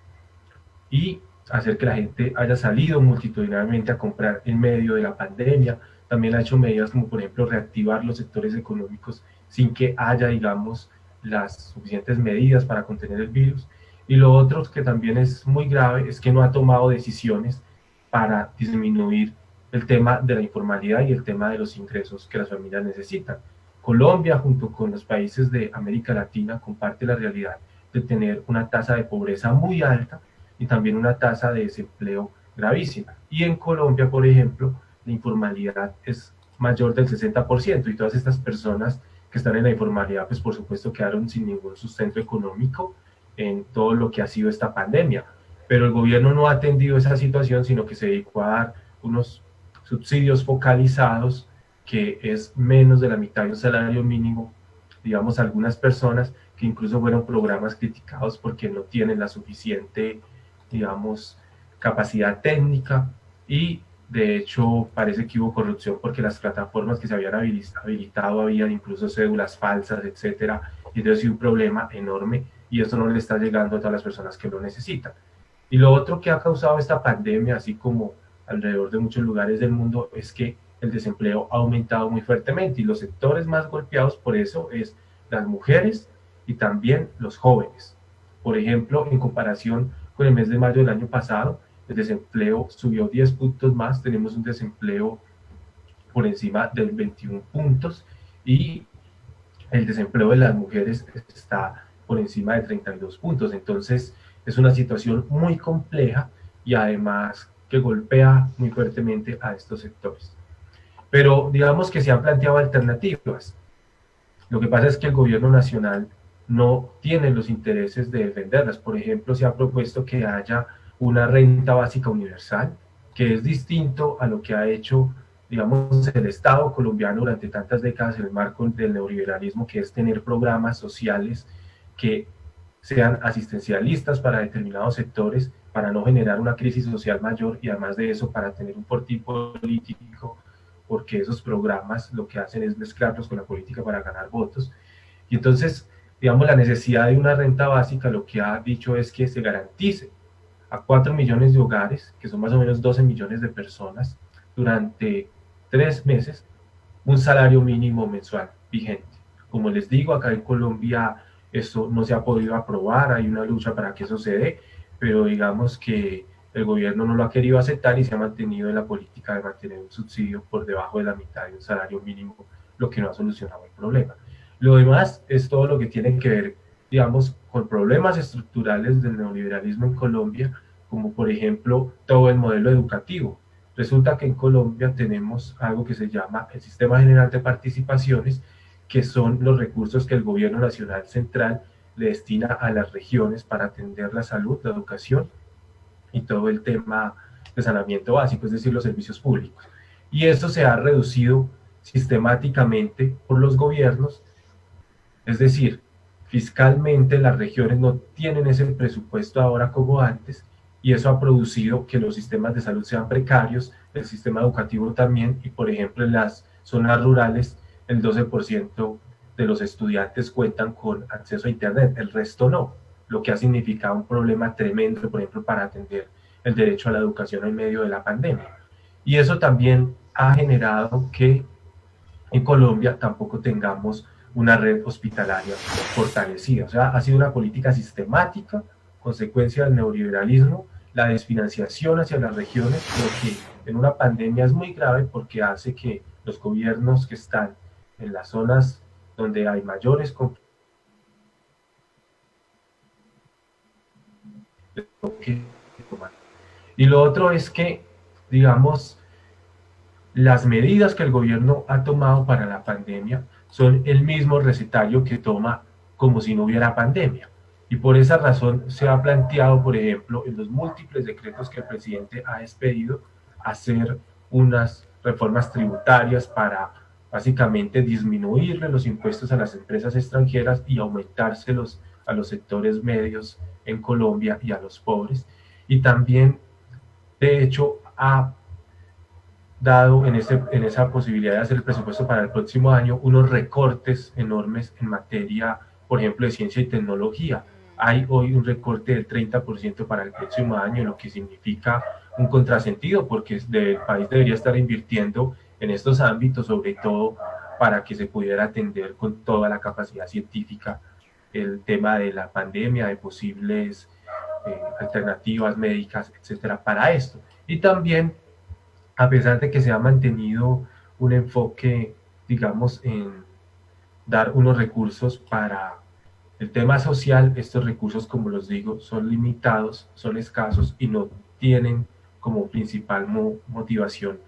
y hacer que la gente haya salido multitudinariamente a comprar en medio de la pandemia. También ha hecho medidas como, por ejemplo, reactivar los sectores económicos sin que haya, digamos, las suficientes medidas para contener el virus. Y lo otro que también es muy grave es que no ha tomado decisiones para disminuir el tema de la informalidad y el tema de los ingresos que las familias necesitan. Colombia, junto con los países de América Latina, comparte la realidad de tener una tasa de pobreza muy alta y también una tasa de desempleo gravísima. Y en Colombia, por ejemplo, la informalidad es mayor del 60% y todas estas personas que están en la informalidad, pues por supuesto quedaron sin ningún sustento económico en todo lo que ha sido esta pandemia. Pero el gobierno no ha atendido esa situación, sino que se dedicó a dar unos subsidios focalizados, que es menos de la mitad de un salario mínimo, digamos, algunas personas que incluso fueron programas criticados porque no tienen la suficiente, digamos, capacidad técnica, y de hecho parece que hubo corrupción porque las plataformas que se habían habilitado habían incluso cédulas falsas, etcétera, y entonces hay un problema enorme y esto no le está llegando a todas las personas que lo necesitan. Y lo otro que ha causado esta pandemia, así como alrededor de muchos lugares del mundo, es que el desempleo ha aumentado muy fuertemente y los sectores más golpeados por eso es las mujeres y también los jóvenes. Por ejemplo, en comparación con el mes de mayo del año pasado, el desempleo subió 10 puntos más, tenemos un desempleo por encima del 21 puntos y el desempleo de las mujeres está por encima de 32 puntos. Entonces es una situación muy compleja y además que golpea muy fuertemente a estos sectores. Pero digamos que se han planteado alternativas. Lo que pasa es que el gobierno nacional no tienen los intereses de defenderlas. Por ejemplo, se ha propuesto que haya una renta básica universal, que es distinto a lo que ha hecho, digamos, el Estado colombiano durante tantas décadas en el marco del neoliberalismo, que es tener programas sociales que sean asistencialistas para determinados sectores, para no generar una crisis social mayor y además de eso para tener un fortín político, porque esos programas lo que hacen es mezclarlos con la política para ganar votos. Y entonces, digamos, la necesidad de una renta básica lo que ha dicho es que se garantice a 4 millones de hogares, que son más o menos 12 millones de personas, durante 3 meses, un salario mínimo mensual vigente. Como les digo, acá en Colombia esto no se ha podido aprobar, hay una lucha para que eso se dé, pero digamos que el gobierno no lo ha querido aceptar y se ha mantenido en la política de mantener un subsidio por debajo de la mitad de un salario mínimo, lo que no ha solucionado el problema. Lo demás es todo lo que tiene que ver, digamos, con problemas estructurales del neoliberalismo en Colombia, como por ejemplo todo el modelo educativo. Resulta que en Colombia tenemos algo que se llama el Sistema General de Participaciones, que son los recursos que el gobierno nacional central le destina a las regiones para atender la salud, la educación y todo el tema de saneamiento básico, es decir, los servicios públicos. Y esto se ha reducido sistemáticamente por los gobiernos, es decir, fiscalmente las regiones no tienen ese presupuesto ahora como antes, y eso ha producido que los sistemas de salud sean precarios, el sistema educativo también, y por ejemplo en las zonas rurales el 12% de los estudiantes cuentan con acceso a internet, el resto no, lo que ha significado un problema tremendo, por ejemplo, para atender el derecho a la educación en medio de la pandemia. Y eso también ha generado que en Colombia tampoco tengamos una red hospitalaria fortalecida. O sea, ha sido una política sistemática, consecuencia del neoliberalismo, la desfinanciación hacia las regiones, lo que en una pandemia es muy grave porque hace que los gobiernos que están en las zonas donde hay mayores conflictos. Y lo otro es que, digamos, las medidas que el gobierno ha tomado para la pandemia son el mismo recetario que toma como si no hubiera pandemia. Y por esa razón se ha planteado, por ejemplo, en los múltiples decretos que el presidente ha expedido, hacer unas reformas tributarias para básicamente disminuirle los impuestos a las empresas extranjeras y aumentárselos a los sectores medios en Colombia y a los pobres. Y también, de hecho, ha dado en esa posibilidad de hacer el presupuesto para el próximo año unos recortes enormes en materia, por ejemplo, de ciencia y tecnología. Hay hoy un recorte del 30% para el próximo año, lo que significa un contrasentido, porque el país debería estar invirtiendo en estos ámbitos, sobre todo para que se pudiera atender con toda la capacidad científica el tema de la pandemia, de posibles alternativas médicas, etcétera, para esto. Y también, a pesar de que se ha mantenido un enfoque, digamos, en dar unos recursos para el tema social, estos recursos, como los digo, son limitados, son escasos y no tienen como principal motivación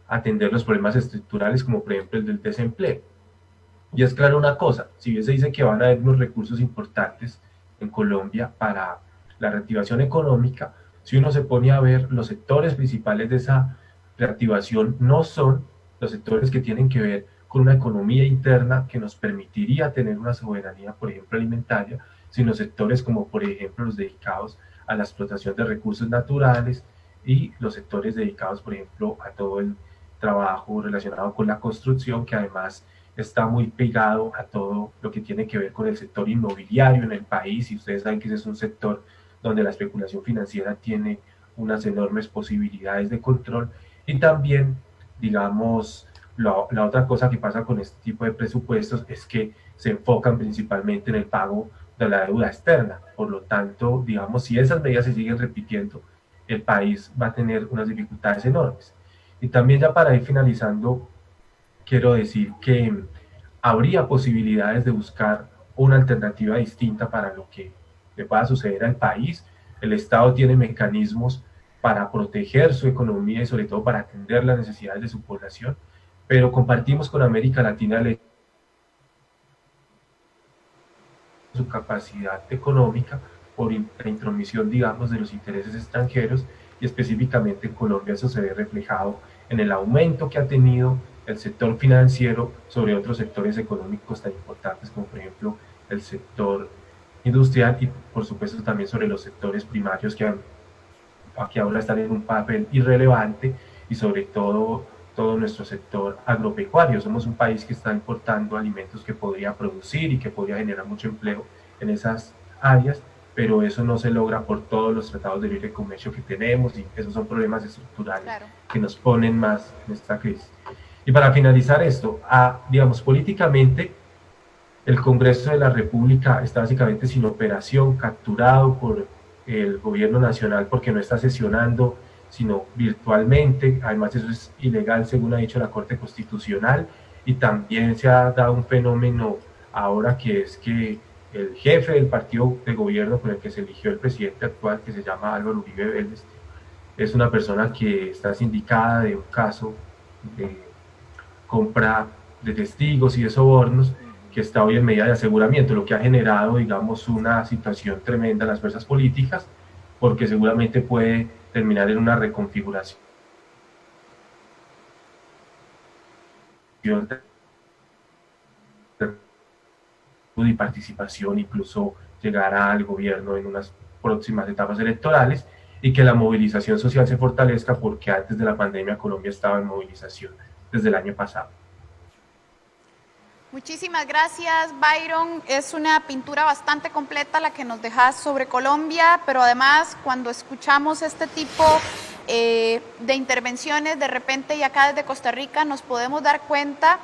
atender los problemas estructurales, como por ejemplo el del desempleo. Y es claro una cosa, si bien se dice que van a haber unos recursos importantes en Colombia para la reactivación económica, si uno se pone a ver, los sectores principales de esa reactivación no son los sectores que tienen que ver con una economía interna que nos permitiría tener una soberanía, por ejemplo, alimentaria, sino sectores como, por ejemplo, los dedicados a la explotación de recursos naturales y los sectores dedicados, por ejemplo, a todo el trabajo relacionado con la construcción, que además está muy pegado a todo lo que tiene que ver con el sector inmobiliario en el país, y ustedes saben que ese es un sector donde la especulación financiera tiene unas enormes posibilidades de control. Y también, digamos, la otra cosa que pasa con este tipo de presupuestos es que se enfocan principalmente en el pago de la deuda externa. Por lo tanto, digamos, si esas medidas se siguen repitiendo, el país va a tener unas dificultades enormes. Y también, ya para ir finalizando, quiero decir que habría posibilidades de buscar una alternativa distinta para lo que le pueda suceder al país. El Estado tiene mecanismos para proteger su economía y sobre todo para atender las necesidades de su población, pero compartimos con América Latina su capacidad económica por la intromisión, digamos, de los intereses extranjeros, y específicamente en Colombia eso se ve reflejado en el aumento que ha tenido el sector financiero sobre otros sectores económicos tan importantes como por ejemplo el sector industrial y por supuesto también sobre los sectores primarios que aquí ahora están en un papel irrelevante, y sobre todo nuestro sector agropecuario. Somos un país que está importando alimentos que podría producir y que podría generar mucho empleo en esas áreas, pero eso no se logra por todos los tratados de libre comercio que tenemos, y esos son problemas estructurales que nos ponen más en esta crisis. Y para finalizar esto, digamos, políticamente, el Congreso de la República está básicamente sin operación, capturado por el gobierno nacional porque no está sesionando, sino virtualmente. Además, eso es ilegal según ha dicho la Corte Constitucional, y también se ha dado un fenómeno ahora que es que el jefe del partido de gobierno con el que se eligió el presidente actual, que se llama Álvaro Uribe Vélez, es una persona que está sindicada de un caso de compra de testigos y de sobornos, que está hoy en medida de aseguramiento, lo que ha generado, digamos, una situación tremenda en las fuerzas políticas, porque seguramente puede terminar en una reconfiguración y participación, incluso llegará al gobierno en unas próximas etapas electorales, y que la movilización social se fortalezca, porque antes de la pandemia Colombia estaba en movilización desde el año pasado. Muchísimas gracias, Byron. Es una pintura bastante completa la que nos dejas sobre Colombia, pero además cuando escuchamos este tipo de intervenciones de repente, y acá desde Costa Rica nos podemos dar cuenta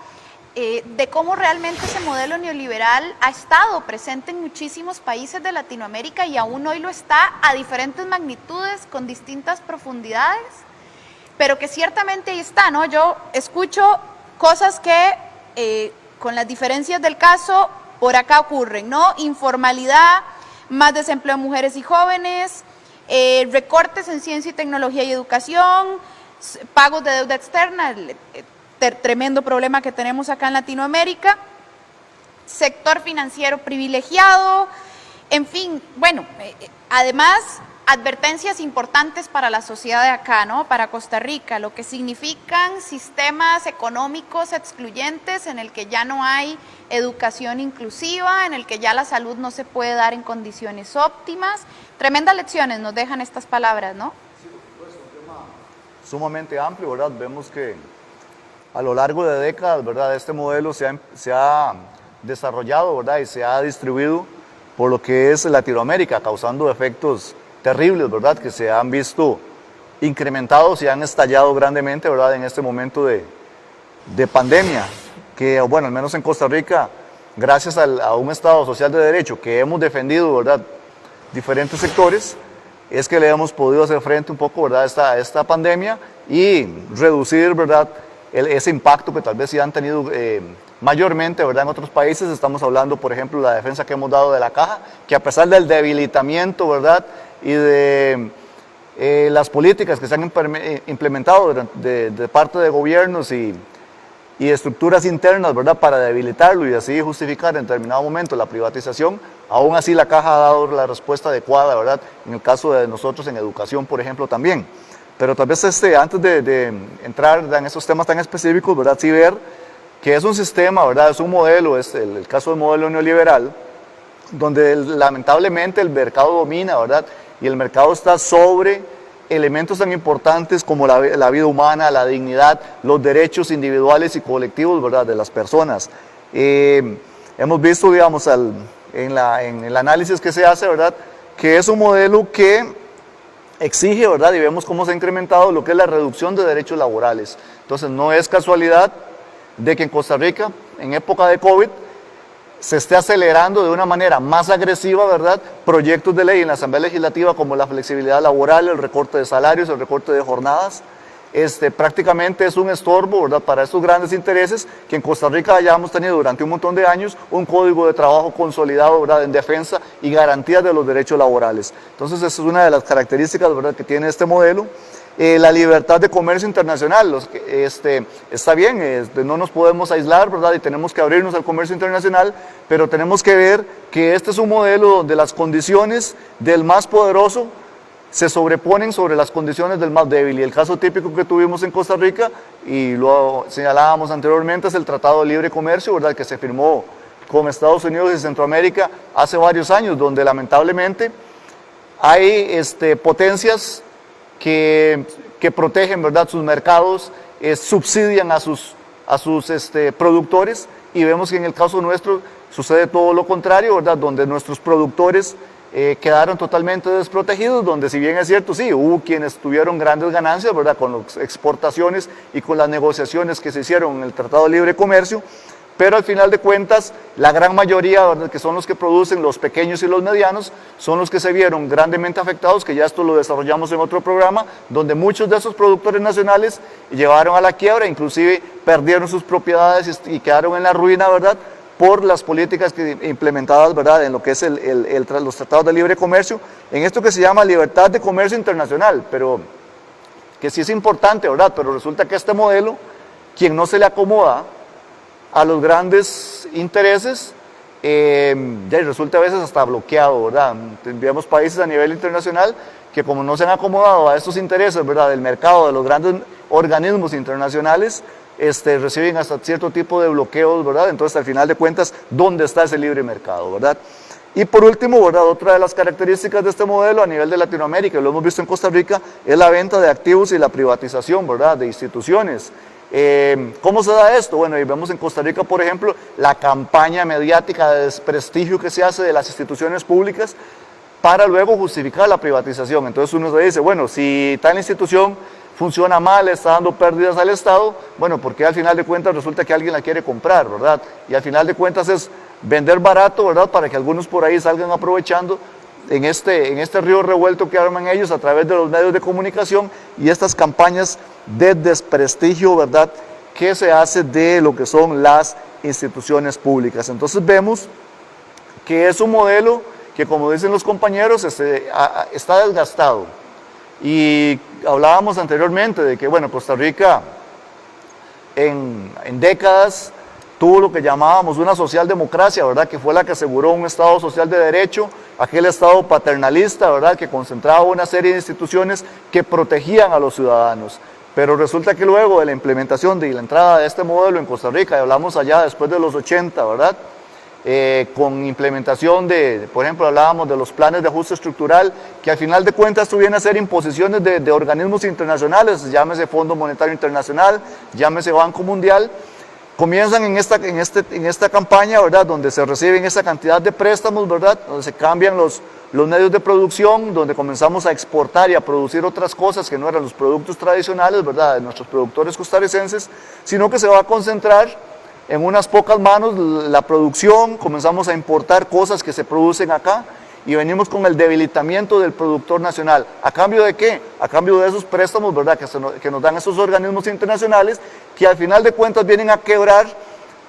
de cómo realmente ese modelo neoliberal ha estado presente en muchísimos países de Latinoamérica, y aún hoy lo está a diferentes magnitudes, con distintas profundidades, pero que ciertamente ahí está, ¿no? Yo escucho cosas que con las diferencias del caso por acá ocurren, ¿no? Informalidad, más desempleo de mujeres y jóvenes, recortes en ciencia y tecnología y educación, pagos de deuda externa, tremendo problema que tenemos acá en Latinoamérica, sector financiero privilegiado, en fin, bueno, además advertencias importantes para la sociedad de acá, ¿no? Para Costa Rica, lo que significan sistemas económicos excluyentes en el que ya no hay educación inclusiva, en el que ya la salud no se puede dar en condiciones óptimas. Tremendas lecciones nos dejan estas palabras, ¿no? Sí, por supuesto, un tema sumamente amplio, ¿verdad? Vemos que a lo largo de décadas, ¿verdad?, este modelo se ha desarrollado, ¿verdad?, y se ha distribuido por lo que es Latinoamérica, causando efectos terribles, ¿verdad?, que se han visto incrementados y han estallado grandemente, ¿verdad?, en este momento de pandemia, que, bueno, al menos en Costa Rica, gracias a un Estado social de derecho que hemos defendido, ¿verdad?, diferentes sectores, es que le hemos podido hacer frente un poco, ¿verdad?, a esta pandemia, y reducir, ¿verdad?, ese impacto que tal vez sí han tenido mayormente, ¿verdad?, en otros países. Estamos hablando, por ejemplo, de la defensa que hemos dado de la caja, que a pesar del debilitamiento, ¿verdad?, y de las políticas que se han implementado de parte de gobiernos y estructuras internas, ¿verdad?, para debilitarlo y así justificar en determinado momento la privatización, aún así la caja ha dado la respuesta adecuada, ¿verdad?, en el caso de nosotros en educación, por ejemplo, también. Pero tal vez antes de entrar en esos temas tan específicos, ¿verdad?, sí ver que es un sistema, ¿verdad?, es un modelo, es el caso del modelo neoliberal, donde lamentablemente el mercado domina, ¿verdad?, y el mercado está sobre elementos tan importantes como la vida humana, la dignidad, los derechos individuales y colectivos, ¿verdad?, de las personas. Hemos visto, digamos, en el análisis que se hace, ¿verdad?, que es un modelo que exige, ¿verdad?, y vemos cómo se ha incrementado lo que es la reducción de derechos laborales. Entonces, no es casualidad de que en Costa Rica, en época de COVID, se esté acelerando de una manera más agresiva, ¿verdad?, proyectos de ley en la Asamblea Legislativa como la flexibilidad laboral, el recorte de salarios, el recorte de jornadas, prácticamente es un estorbo, ¿verdad?, para estos grandes intereses que en Costa Rica ya hemos tenido durante un montón de años un código de trabajo consolidado, ¿verdad?, en defensa y garantía de los derechos laborales. Entonces esa es una de las características, ¿verdad?, que tiene este modelo. La libertad de comercio internacional, está bien, no nos podemos aislar, ¿verdad?, y tenemos que abrirnos al comercio internacional, pero tenemos que ver que este es un modelo donde las condiciones del más poderoso se sobreponen sobre las condiciones del más débil, y el caso típico que tuvimos en Costa Rica, y lo señalábamos anteriormente, es el Tratado de Libre Comercio, ¿verdad?, que se firmó con Estados Unidos y Centroamérica hace varios años, donde lamentablemente hay potencias que protegen, ¿verdad?, sus mercados, subsidian a sus productores, y vemos que en el caso nuestro sucede todo lo contrario, ¿verdad?, donde nuestros productores quedaron totalmente desprotegidos, donde si bien es cierto, sí, hubo quienes tuvieron grandes ganancias, ¿verdad?, con las exportaciones y con las negociaciones que se hicieron en el Tratado de Libre Comercio, pero al final de cuentas, la gran mayoría, ¿verdad?, que son los que producen, los pequeños y los medianos, son los que se vieron grandemente afectados, que ya esto lo desarrollamos en otro programa, donde muchos de esos productores nacionales llevaron a la quiebra, inclusive perdieron sus propiedades y quedaron en la ruina, ¿verdad?, por las políticas implementadas, ¿verdad?, en lo que es los tratados de libre comercio, en esto que se llama libertad de comercio internacional, pero que sí es importante, ¿verdad?, pero resulta que este modelo, quien no se le acomoda a los grandes intereses, ya resulta a veces hasta bloqueado, ¿verdad? Vemos países a nivel internacional que como no se han acomodado a estos intereses, ¿verdad?, del mercado, de los grandes organismos internacionales, reciben hasta cierto tipo de bloqueos, ¿verdad? Entonces, al final de cuentas, ¿dónde está ese libre mercado, verdad? Y por último, ¿verdad?, otra de las características de este modelo a nivel de Latinoamérica, y lo hemos visto en Costa Rica, es la venta de activos y la privatización, ¿verdad?, de instituciones. ¿Cómo se da esto? Bueno, y vemos en Costa Rica, por ejemplo, la campaña mediática de desprestigio que se hace de las instituciones públicas para luego justificar la privatización. Entonces uno se dice, bueno, si tal institución funciona mal, está dando pérdidas al Estado, bueno, porque al final de cuentas resulta que alguien la quiere comprar, ¿verdad? Y al final de cuentas es vender barato, ¿verdad?, para que algunos por ahí salgan aprovechando en este río revuelto que arman ellos a través de los medios de comunicación y estas campañas de desprestigio, ¿verdad?, que se hace de lo que son las instituciones públicas. Entonces vemos que es un modelo que, como dicen los compañeros, está desgastado. Y hablábamos anteriormente de que, bueno, Costa Rica en décadas tuvo lo que llamábamos una socialdemocracia, ¿verdad?, que fue la que aseguró un Estado social de derecho, aquel Estado paternalista, ¿verdad?, que concentraba una serie de instituciones que protegían a los ciudadanos. Pero resulta que luego de la implementación y la entrada de este modelo en Costa Rica, y hablamos allá después de los 80, ¿verdad?, con implementación por ejemplo, hablábamos de los planes de ajuste estructural, que al final de cuentas tuvieron a ser imposiciones de organismos internacionales, llámese Fondo Monetario Internacional, llámese Banco Mundial. Comienzan en esta campaña, ¿verdad?, donde se reciben esa cantidad de préstamos, ¿verdad?, donde se cambian los medios de producción, donde comenzamos a exportar y a producir otras cosas que no eran los productos tradicionales, ¿verdad?, de nuestros productores costarricenses, sino que se va a concentrar en unas pocas manos la producción, comenzamos a importar cosas que se producen acá y venimos con el debilitamiento del productor nacional. ¿A cambio de qué? A cambio de esos préstamos, ¿verdad?, que nos dan esos organismos internacionales que al final de cuentas vienen a quebrar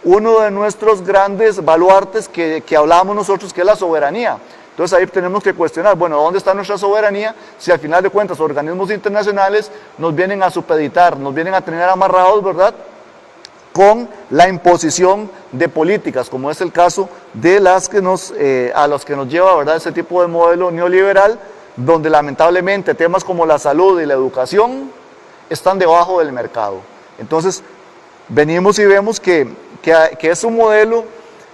uno de nuestros grandes baluartes que hablábamos nosotros, que es la soberanía. Entonces ahí tenemos que cuestionar, bueno, ¿dónde está nuestra soberanía si al final de cuentas organismos internacionales nos vienen a supeditar, nos vienen a tener amarrados, ¿verdad?, con la imposición de políticas, como es el caso de a los que nos lleva, ¿verdad?, ese tipo de modelo neoliberal, donde lamentablemente temas como la salud y la educación están debajo del mercado. Entonces, venimos y vemos que es un modelo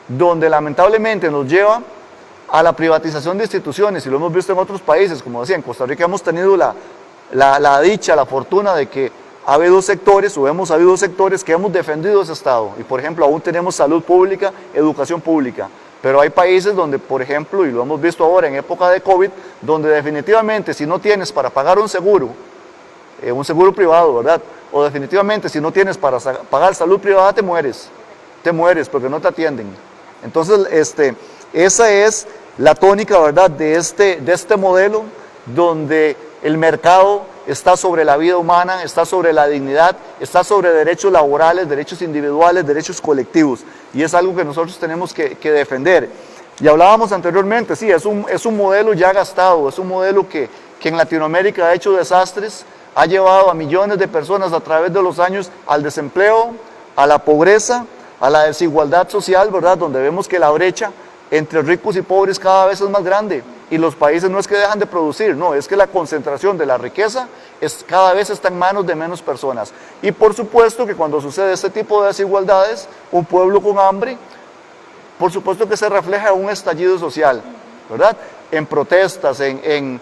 donde lamentablemente nos lleva a la privatización de instituciones, y lo hemos visto en otros países, como decía, en Costa Rica hemos tenido la dicha, la fortuna de que hemos habido sectores que hemos defendido ese Estado, y por ejemplo aún tenemos salud pública, educación pública, pero hay países donde, por ejemplo, y lo hemos visto ahora en época de COVID, donde definitivamente si no tienes para pagar un seguro privado, ¿verdad?, o definitivamente si no tienes para pagar salud privada, te mueres porque no te atienden. Entonces, esa es la tónica, ¿verdad?, de este modelo, donde el mercado está sobre la vida humana, está sobre la dignidad, está sobre derechos laborales, derechos individuales, derechos colectivos, y es algo que nosotros tenemos que defender. Y hablábamos anteriormente, sí, es un modelo ya gastado, es un modelo que en Latinoamérica ha hecho desastres, ha llevado a millones de personas a través de los años al desempleo, a la pobreza, a la desigualdad social, ¿verdad? Donde vemos que la brecha entre ricos y pobres cada vez es más grande, y los países no es que dejan de producir, no, es que la concentración de la riqueza cada vez está en manos de menos personas. Y por supuesto que cuando sucede este tipo de desigualdades, un pueblo con hambre, por supuesto que se refleja en un estallido social, ¿verdad? En protestas, en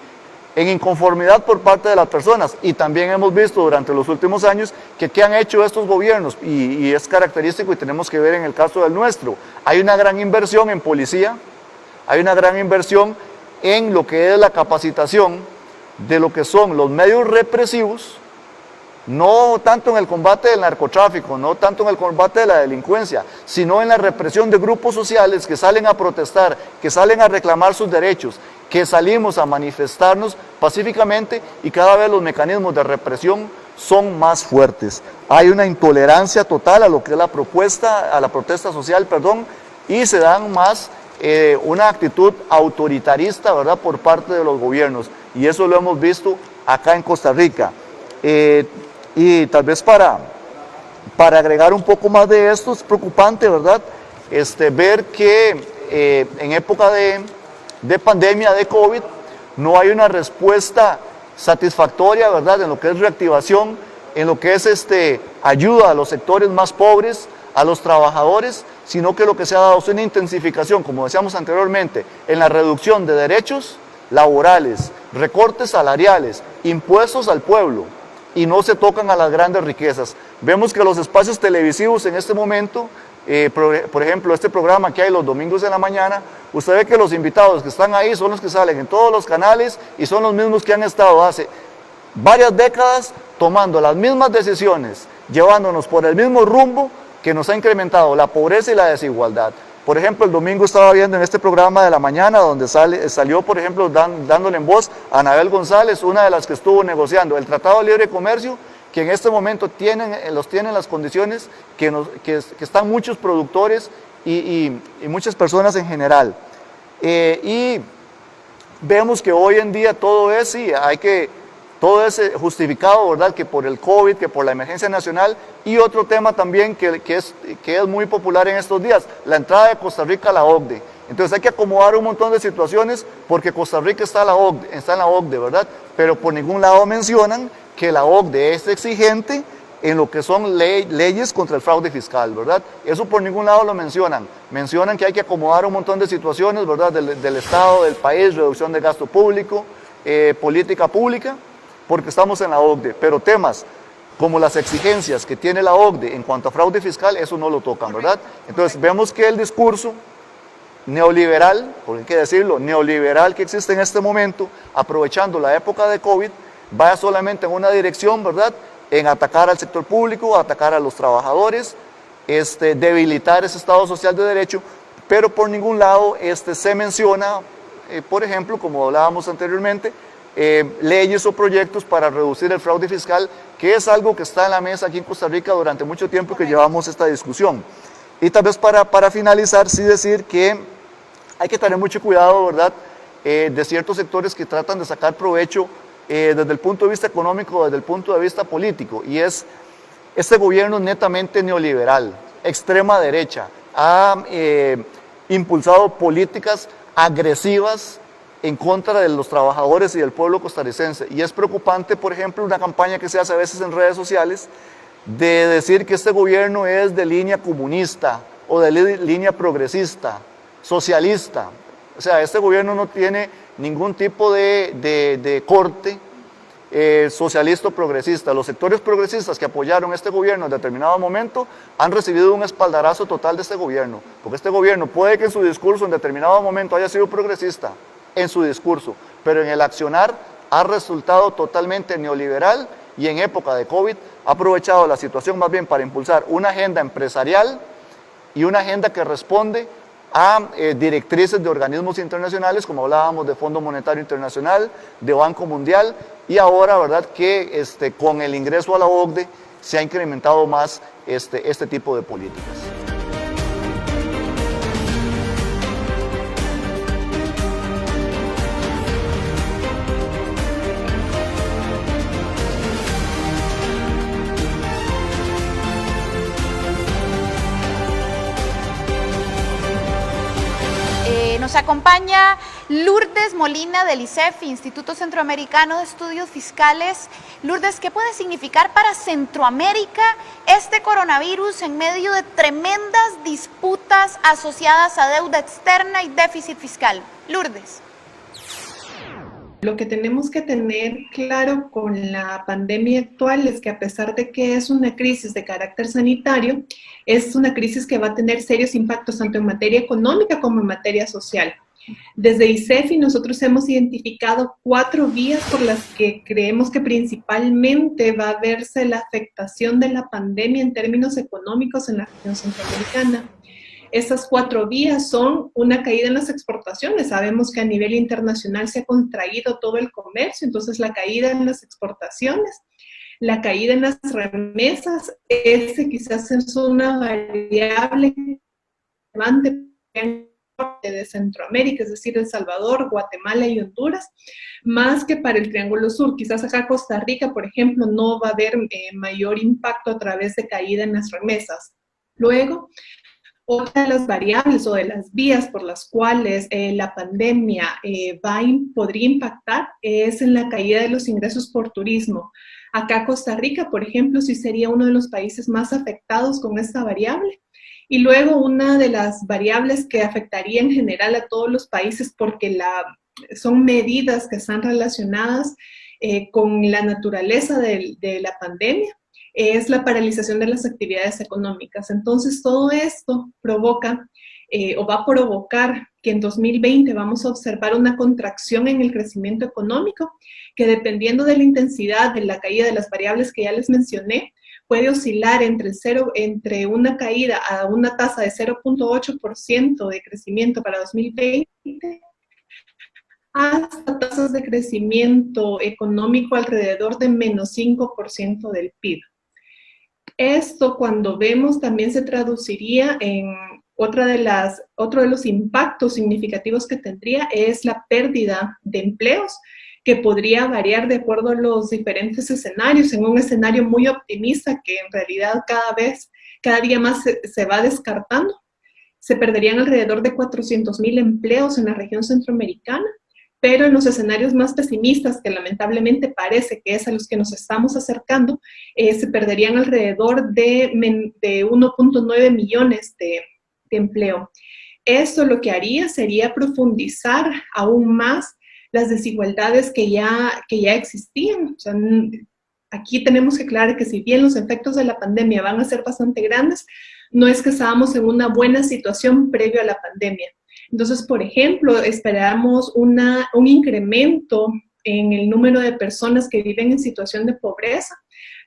inconformidad por parte de las personas. Y también hemos visto durante los últimos años que qué han hecho estos gobiernos, y es característico y tenemos que ver en el caso del nuestro. Hay una gran inversión en policía, hay una gran inversión en lo que es la capacitación de lo que son los medios represivos, no tanto en el combate del narcotráfico, no tanto en el combate de la delincuencia, sino en la represión de grupos sociales que salen a protestar, que salen a reclamar sus derechos, que salimos a manifestarnos pacíficamente, y cada vez los mecanismos de represión son más fuertes. Hay una intolerancia total a lo que es la protesta social, y se dan más una actitud autoritarista, ¿verdad?, por parte de los gobiernos, y eso lo hemos visto acá en Costa Rica. Y tal vez para agregar un poco más de esto, es preocupante, ¿verdad?, ver que en época de pandemia de COVID no hay una respuesta satisfactoria, ¿verdad?, en lo que es reactivación, en lo que es ayuda a los sectores más pobres, a los trabajadores, sino que lo que se ha dado es una intensificación, como decíamos anteriormente, en la reducción de derechos laborales, recortes salariales, impuestos al pueblo, y no se tocan a las grandes riquezas. Vemos que los espacios televisivos en este momento, por ejemplo, este programa que hay los domingos en la mañana, usted ve que los invitados que están ahí son los que salen en todos los canales y son los mismos que han estado hace varias décadas tomando las mismas decisiones, llevándonos por el mismo rumbo que nos ha incrementado la pobreza y la desigualdad. Por ejemplo, el domingo estaba viendo en este programa de la mañana donde salió, por ejemplo, dándole en voz a Anabel González, una de las que estuvo negociando el Tratado de Libre Comercio, que en este momento los tienen las condiciones que están muchos productores y muchas personas en general. Y vemos que hoy en día todo es justificado, ¿verdad?, que por el COVID, que por la emergencia nacional, y otro tema también que es muy popular en estos días, la entrada de Costa Rica a la OCDE. Entonces hay que acomodar un montón de situaciones porque Costa Rica está en la OCDE, ¿verdad? Pero por ningún lado mencionan que la OCDE es exigente en lo que son leyes contra el fraude fiscal, ¿verdad? Eso por ningún lado lo mencionan. Mencionan que hay que acomodar un montón de situaciones, ¿verdad?, del Estado, del país, reducción de gasto público, política pública, porque estamos en la OCDE, pero temas como las exigencias que tiene la OCDE en cuanto a fraude fiscal, eso no lo tocan, ¿verdad? Entonces vemos que el discurso neoliberal, porque hay que decirlo, neoliberal que existe en este momento, aprovechando la época de COVID, vaya solamente en una dirección, ¿verdad?, en atacar al sector público, atacar a los trabajadores, debilitar ese Estado social de derecho, pero por ningún lado se menciona, por ejemplo, como hablábamos anteriormente, leyes o proyectos para reducir el fraude fiscal, que es algo que está en la mesa aquí en Costa Rica durante mucho tiempo que llevamos esta discusión. Y tal vez para finalizar, sí decir que hay que tener mucho cuidado, ¿verdad?, de ciertos sectores que tratan de sacar provecho desde el punto de vista económico, desde el punto de vista político, y es este gobierno netamente neoliberal, extrema derecha, ha impulsado políticas agresivas en contra de los trabajadores y del pueblo costarricense. Y es preocupante, por ejemplo, una campaña que se hace a veces en redes sociales de decir que este gobierno es de línea comunista o de línea progresista, socialista. O sea, este gobierno no tiene ningún tipo de corte socialista o progresista. Los sectores progresistas que apoyaron este gobierno en determinado momento han recibido un espaldarazo total de este gobierno, porque este gobierno puede que en su discurso en determinado momento haya sido progresista, en su discurso, pero en el accionar ha resultado totalmente neoliberal, y en época de COVID ha aprovechado la situación más bien para impulsar una agenda empresarial y una agenda que responde a directrices de organismos internacionales, como hablábamos de Fondo Monetario Internacional, de Banco Mundial, y ahora, ¿verdad?, que con el ingreso a la OCDE se ha incrementado más este tipo de políticas. Nos acompaña Lourdes Molina del ICEF, Instituto Centroamericano de Estudios Fiscales. Lourdes, ¿qué puede significar para Centroamérica este coronavirus en medio de tremendas disputas asociadas a deuda externa y déficit fiscal? Lourdes. Lo que tenemos que tener claro con la pandemia actual es que a pesar de que es una crisis de carácter sanitario, es una crisis que va a tener serios impactos tanto en materia económica como en materia social. Desde ICEFI nosotros hemos identificado 4 vías por las que creemos que principalmente va a verse la afectación de la pandemia en términos económicos en la región centroamericana. Esas 4 vías son una caída en las exportaciones. Sabemos que a nivel internacional se ha contraído todo el comercio, entonces la caída en las exportaciones, la caída en las remesas, quizás es una variable relevante de Centroamérica, es decir, El Salvador, Guatemala y Honduras, más que para el Triángulo Sur. Quizás acá Costa Rica, por ejemplo, no va a haber mayor impacto a través de caída en las remesas. Luego, otra de las variables o de las vías por las cuales la pandemia podría impactar es en la caída de los ingresos por turismo. Acá Costa Rica, por ejemplo, sí sería uno de los países más afectados con esta variable. Y luego una de las variables que afectaría en general a todos los países porque son medidas que están relacionadas con la naturaleza de la pandemia, es la paralización de las actividades económicas. Entonces, todo esto provoca o va a provocar que en 2020 vamos a observar una contracción en el crecimiento económico que, dependiendo de la intensidad de la caída de las variables que ya les mencioné, puede oscilar entre una caída a una tasa de 0.8% de crecimiento para 2020 hasta tasas de crecimiento económico alrededor de menos 5% del PIB. Esto, cuando vemos, también se traduciría en otro de los impactos significativos que tendría es la pérdida de empleos, que podría variar de acuerdo a los diferentes escenarios. En un escenario muy optimista, que en realidad cada día más se va descartando, se perderían alrededor de 400,000 empleos en la región centroamericana. Pero en los escenarios más pesimistas, que lamentablemente parece que es a los que nos estamos acercando, se perderían alrededor de 1.9 millones de empleo. Esto lo que haría sería profundizar aún más las desigualdades que ya existían. O sea, aquí tenemos que aclarar que si bien los efectos de la pandemia van a ser bastante grandes, no es que estábamos en una buena situación previo a la pandemia. Entonces, por ejemplo, esperamos un incremento en el número de personas que viven en situación de pobreza.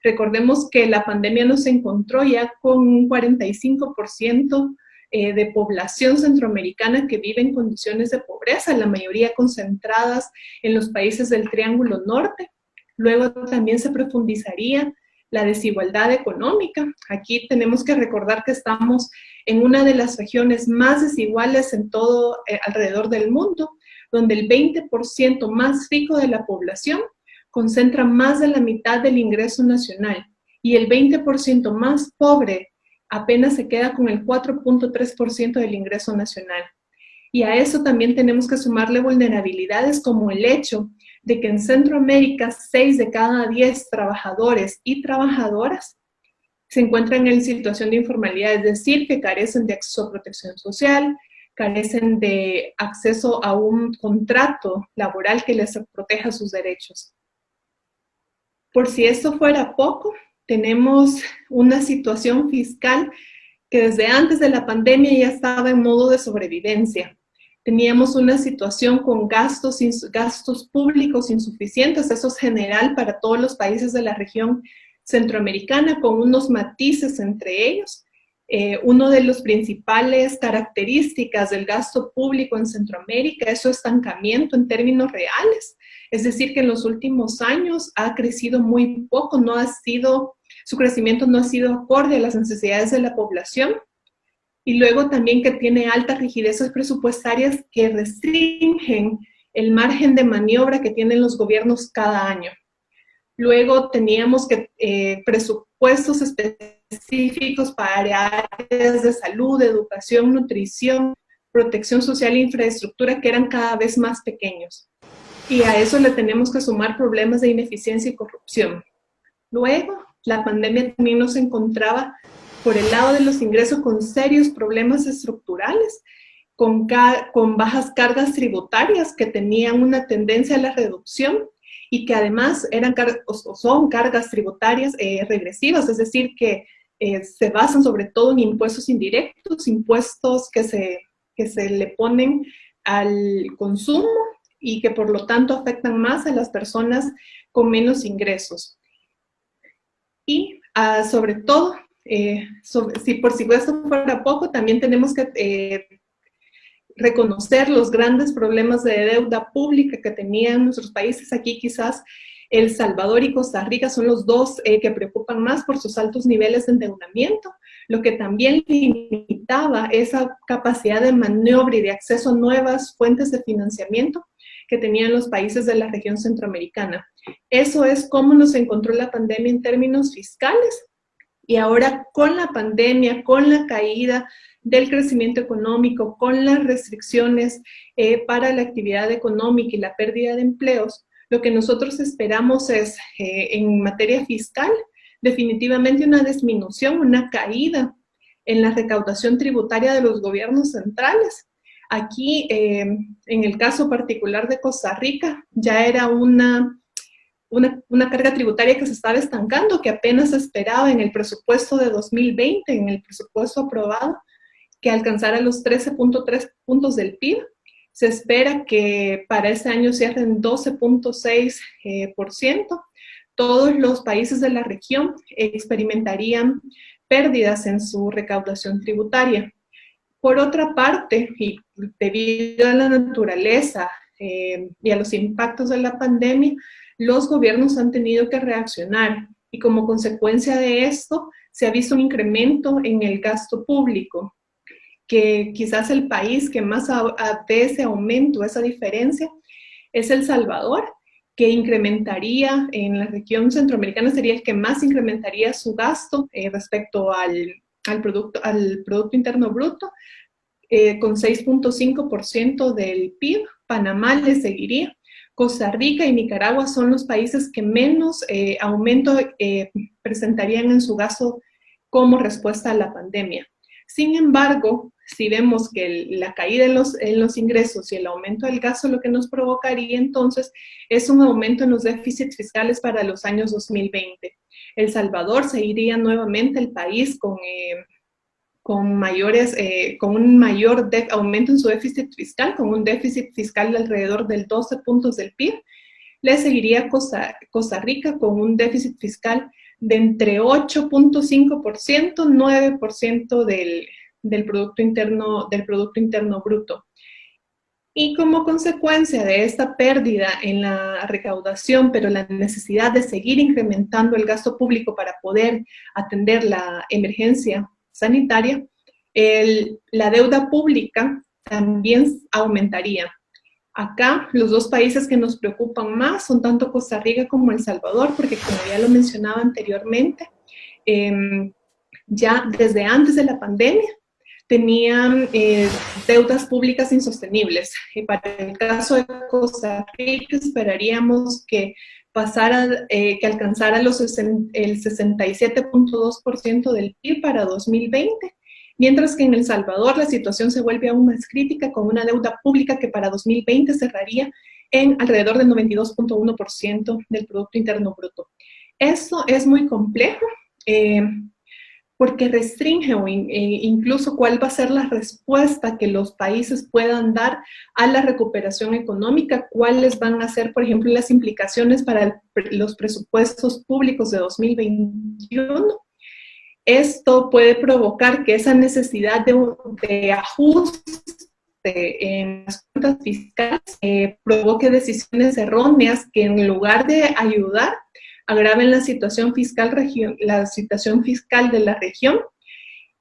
Recordemos que la pandemia nos encontró ya con un 45% de población centroamericana que vive en condiciones de pobreza, la mayoría concentradas en los países del Triángulo Norte. Luego también se profundizaría la desigualdad económica. Aquí tenemos que recordar que estamos en una de las regiones más desiguales en todo alrededor del mundo, donde el 20% más rico de la población concentra más de la mitad del ingreso nacional y el 20% más pobre apenas se queda con el 4.3% del ingreso nacional. Y a eso también tenemos que sumarle vulnerabilidades como el hecho de que en Centroamérica 6 de cada 10 trabajadores y trabajadoras se encuentran en situación de informalidad, es decir, que carecen de acceso a protección social, carecen de acceso a un contrato laboral que les proteja sus derechos. Por si esto fuera poco, tenemos una situación fiscal que desde antes de la pandemia ya estaba en modo de sobrevivencia. Teníamos una situación con gastos públicos insuficientes, eso es general para todos los países de la región centroamericana, con unos matices entre ellos, Una de las principales características del gasto público en Centroamérica es su estancamiento en términos reales, es decir, que en los últimos años ha crecido muy poco, su crecimiento no ha sido acorde a las necesidades de la población, y luego también que tiene altas rigidezes presupuestarias que restringen el margen de maniobra que tienen los gobiernos cada año. Luego teníamos presupuestos específicos para áreas de salud, educación, nutrición, protección social e infraestructura que eran cada vez más pequeños. Y a eso le tenemos que sumar problemas de ineficiencia y corrupción. Luego, la pandemia también nos encontraba por el lado de los ingresos con serios problemas estructurales, con bajas cargas tributarias que tenían una tendencia a la reducción y que además son cargas tributarias regresivas, es decir, que se basan sobre todo en impuestos indirectos, impuestos que se le ponen al consumo y que por lo tanto afectan más a las personas con menos ingresos. Y sobre todo, si por supuesto fuera poco, también tenemos que reconocer los grandes problemas de deuda pública que tenían nuestros países. Aquí quizás El Salvador y Costa Rica son los dos que preocupan más por sus altos niveles de endeudamiento, lo que también limitaba esa capacidad de maniobra y de acceso a nuevas fuentes de financiamiento que tenían los países de la región centroamericana. Eso es cómo nos encontró la pandemia en términos fiscales. Y ahora con la pandemia, con la caída del crecimiento económico, con las restricciones para la actividad económica y la pérdida de empleos, lo que nosotros esperamos es, en materia fiscal, definitivamente una disminución, una caída en la recaudación tributaria de los gobiernos centrales. Aquí, en el caso particular de Costa Rica, ya era una carga tributaria que se estaba estancando, que apenas se esperaba en el presupuesto de 2020, en el presupuesto aprobado, que alcanzara los 13.3 puntos del PIB. Se espera que para ese año cierren 12.6%. Todos los países de la región experimentarían pérdidas en su recaudación tributaria. Por otra parte, y debido a la naturaleza y a los impactos de la pandemia, los gobiernos han tenido que reaccionar y como consecuencia de esto se ha visto un incremento en el gasto público, que quizás el país que más ve ese aumento, esa diferencia, es El Salvador, que incrementaría en la región centroamericana, sería el que más incrementaría su gasto respecto al Producto Interno Bruto, con 6.5% del PIB. Panamá le seguiría. Costa Rica y Nicaragua son los países que menos aumento presentarían en su gasto como respuesta a la pandemia. Sin embargo, si vemos que la caída en los ingresos y el aumento del gasto, lo que nos provocaría entonces es un aumento en los déficits fiscales para los años 2020. El Salvador seguiría nuevamente el país con un mayor aumento en su déficit fiscal, con un déficit fiscal de alrededor del 12 puntos del PIB. Le seguiría Costa Rica con un déficit fiscal de entre 8.5%, 9% del Producto Interno Bruto. Y como consecuencia de esta pérdida en la recaudación, pero la necesidad de seguir incrementando el gasto público para poder atender la emergencia sanitaria, la deuda pública también aumentaría. Acá los dos países que nos preocupan más son tanto Costa Rica como El Salvador, porque como ya lo mencionaba anteriormente, ya desde antes de la pandemia tenían deudas públicas insostenibles. Para el caso de Costa Rica esperaríamos que alcanzara el 67.2% del PIB para 2020, mientras que en El Salvador la situación se vuelve aún más crítica con una deuda pública que para 2020 cerraría en alrededor del 92.1% del Producto Interno Bruto. Eso es muy complejo porque restringe incluso cuál va a ser la respuesta que los países puedan dar a la recuperación económica, cuáles van a ser, por ejemplo, las implicaciones para los presupuestos públicos de 2021. Esto puede provocar que esa necesidad de ajuste en las cuentas fiscales provoque decisiones erróneas que, en lugar de ayudar, agraven la situación fiscal de la región,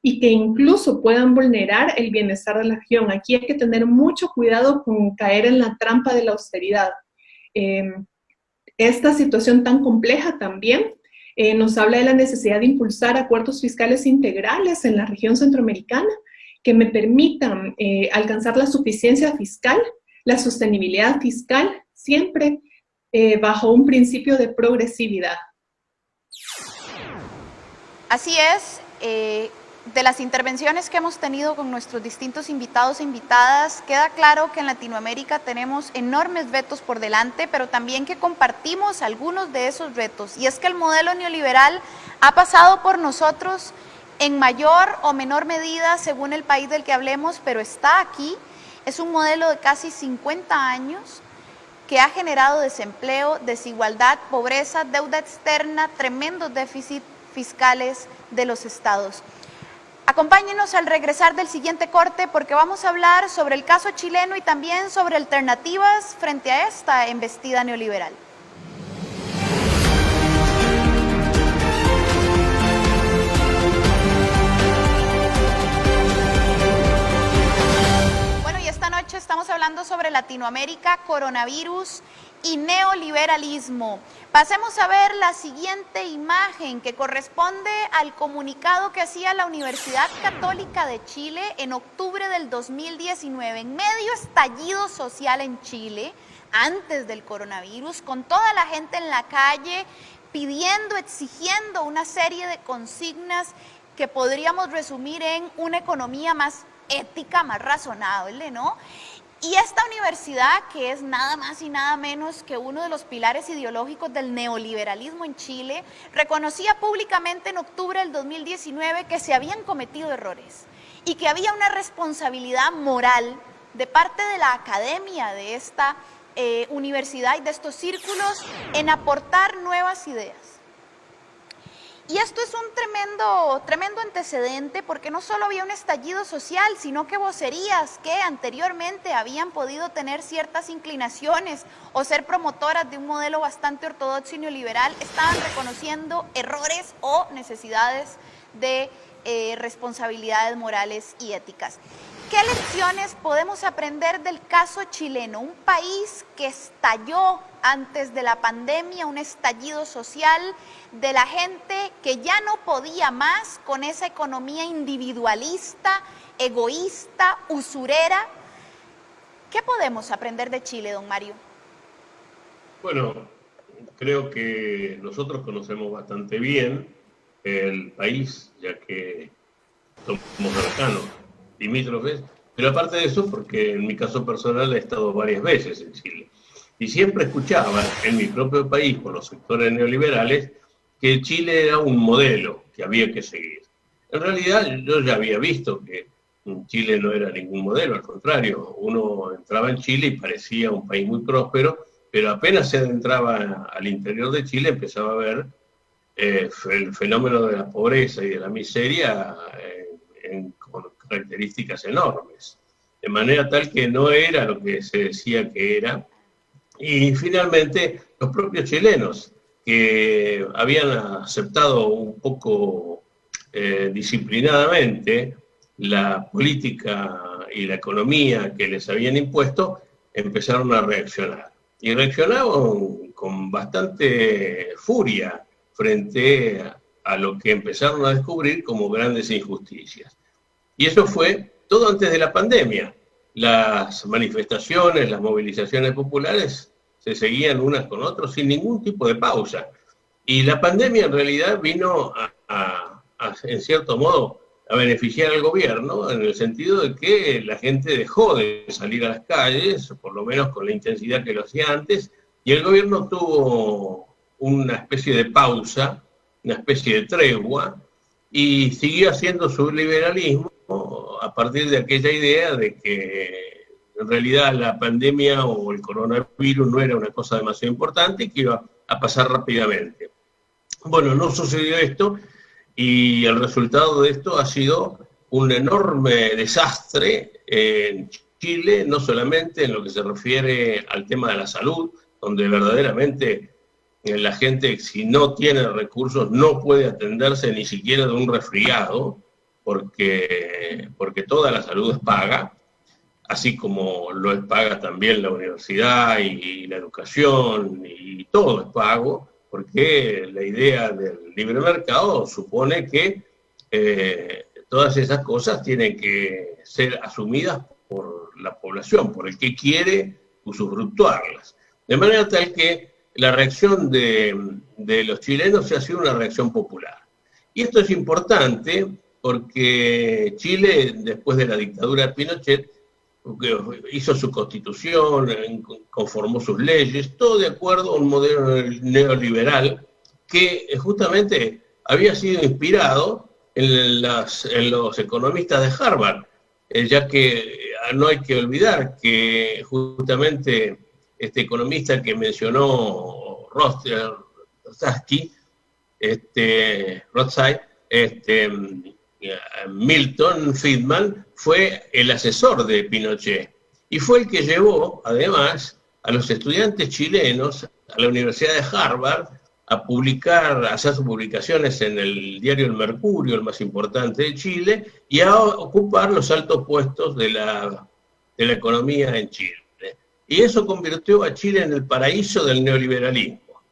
y que incluso puedan vulnerar el bienestar de la región. Aquí hay que tener mucho cuidado con caer en la trampa de la austeridad. Esta situación tan compleja también nos habla de la necesidad de impulsar acuerdos fiscales integrales en la región centroamericana que me permitan alcanzar la suficiencia fiscal, la sostenibilidad fiscal, siempre bajo un principio de progresividad. Así es. De las intervenciones que hemos tenido con nuestros distintos invitados e invitadas, queda claro que en Latinoamérica tenemos enormes retos por delante, pero también que compartimos algunos de esos retos. Y es que el modelo neoliberal ha pasado por nosotros en mayor o menor medida según el país del que hablemos, pero está aquí. Es un modelo de casi 50 años que ha generado desempleo, desigualdad, pobreza, deuda externa, tremendos déficits fiscales de los estados. Acompáñenos al regresar del siguiente corte, porque vamos a hablar sobre el caso chileno y también sobre alternativas frente a esta embestida neoliberal. Bueno, y esta noche estamos hablando sobre Latinoamérica, coronavirus y neoliberalismo. Pasemos a ver la siguiente imagen, que corresponde al comunicado que hacía la Universidad Católica de Chile en octubre del 2019, en medio estallido social en Chile, antes del coronavirus, con toda la gente en la calle pidiendo, exigiendo una serie de consignas que podríamos resumir en una economía más ética, más razonable, ¿no? Y esta universidad, que es nada más y nada menos que uno de los pilares ideológicos del neoliberalismo en Chile, reconocía públicamente en octubre del 2019 que se habían cometido errores y que había una responsabilidad moral de parte de la academia de esta universidad y de estos círculos en aportar nuevas ideas. Y esto es un tremendo antecedente, porque no solo había un estallido social, sino que vocerías que anteriormente habían podido tener ciertas inclinaciones o ser promotoras de un modelo bastante ortodoxo y neoliberal estaban reconociendo errores o necesidades de responsabilidades morales y éticas. ¿Qué lecciones podemos aprender del caso chileno? Un país que estalló antes de la pandemia, un estallido social de la gente que ya no podía más con esa economía individualista, egoísta, usurera. ¿Qué podemos aprender de Chile, don Mario? Bueno, creo que nosotros conocemos bastante bien el país, ya que somos cercanos, limítrofes, pero aparte de eso, porque en mi caso personal he estado varias veces en Chile. Y siempre escuchaba en mi propio país, por los sectores neoliberales, que Chile era un modelo que había que seguir. En realidad, yo ya había visto que Chile no era ningún modelo, al contrario, uno entraba en Chile y parecía un país muy próspero, pero apenas se adentraba al interior de Chile empezaba a ver el fenómeno de la pobreza y de la miseria con características enormes, de manera tal que no era lo que se decía que era. Y finalmente los propios chilenos, que habían aceptado un poco disciplinadamente la política y la economía que les habían impuesto, empezaron a reaccionar. Y reaccionaban con bastante furia frente a lo que empezaron a descubrir como grandes injusticias. Y eso fue todo antes de la pandemia. Las manifestaciones, las movilizaciones populares se seguían unas con otras sin ningún tipo de pausa. Y la pandemia en realidad vino en cierto modo, a beneficiar al gobierno, en el sentido de que la gente dejó de salir a las calles, por lo menos con la intensidad que lo hacía antes, y el gobierno tuvo una especie de pausa, una especie de tregua, y siguió haciendo su liberalismo a partir de aquella idea de que en realidad la pandemia o el coronavirus no era una cosa demasiado importante y que iba a pasar rápidamente. Bueno, no sucedió esto, Y el resultado de esto ha sido un enorme desastre en Chile, no solamente en lo que se refiere al tema de la salud, donde verdaderamente la gente, si no tiene recursos, no puede atenderse ni siquiera de un resfriado, porque toda la salud es paga, así como lo es paga también la universidad y la educación, y todo es pago, porque la idea del libre mercado supone que todas esas cosas tienen que ser asumidas por la población, por el que quiere usufructuarlas. De manera tal que la reacción de los chilenos ha sido una reacción popular. Y esto es importante porque Chile, después de la dictadura de Pinochet, hizo su constitución, conformó sus leyes, todo de acuerdo a un modelo neoliberal que justamente había sido inspirado en los economistas de Harvard, ya que no hay que olvidar que justamente este economista que mencionó Rothschild, Milton Friedman, fue el asesor de Pinochet y fue el que llevó, además, a los estudiantes chilenos a la Universidad de Harvard a hacer sus publicaciones en el diario El Mercurio, el más importante de Chile, y a ocupar los altos puestos de la economía en Chile. Y eso convirtió a Chile en el paraíso del neoliberalismo.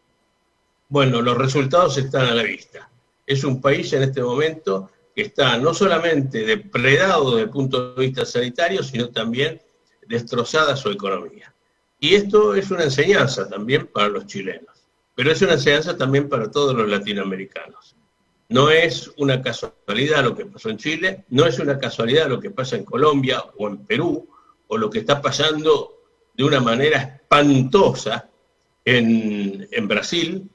Bueno, los resultados están a la vista. Es un país en este momento que está no solamente depredado desde el punto de vista sanitario, sino también destrozada su economía. Y esto es una enseñanza también para los chilenos, pero es una enseñanza también para todos los latinoamericanos. No es una casualidad lo que pasó en Chile, no es una casualidad lo que pasa en Colombia o en Perú, o lo que está pasando de una manera espantosa en Brasil,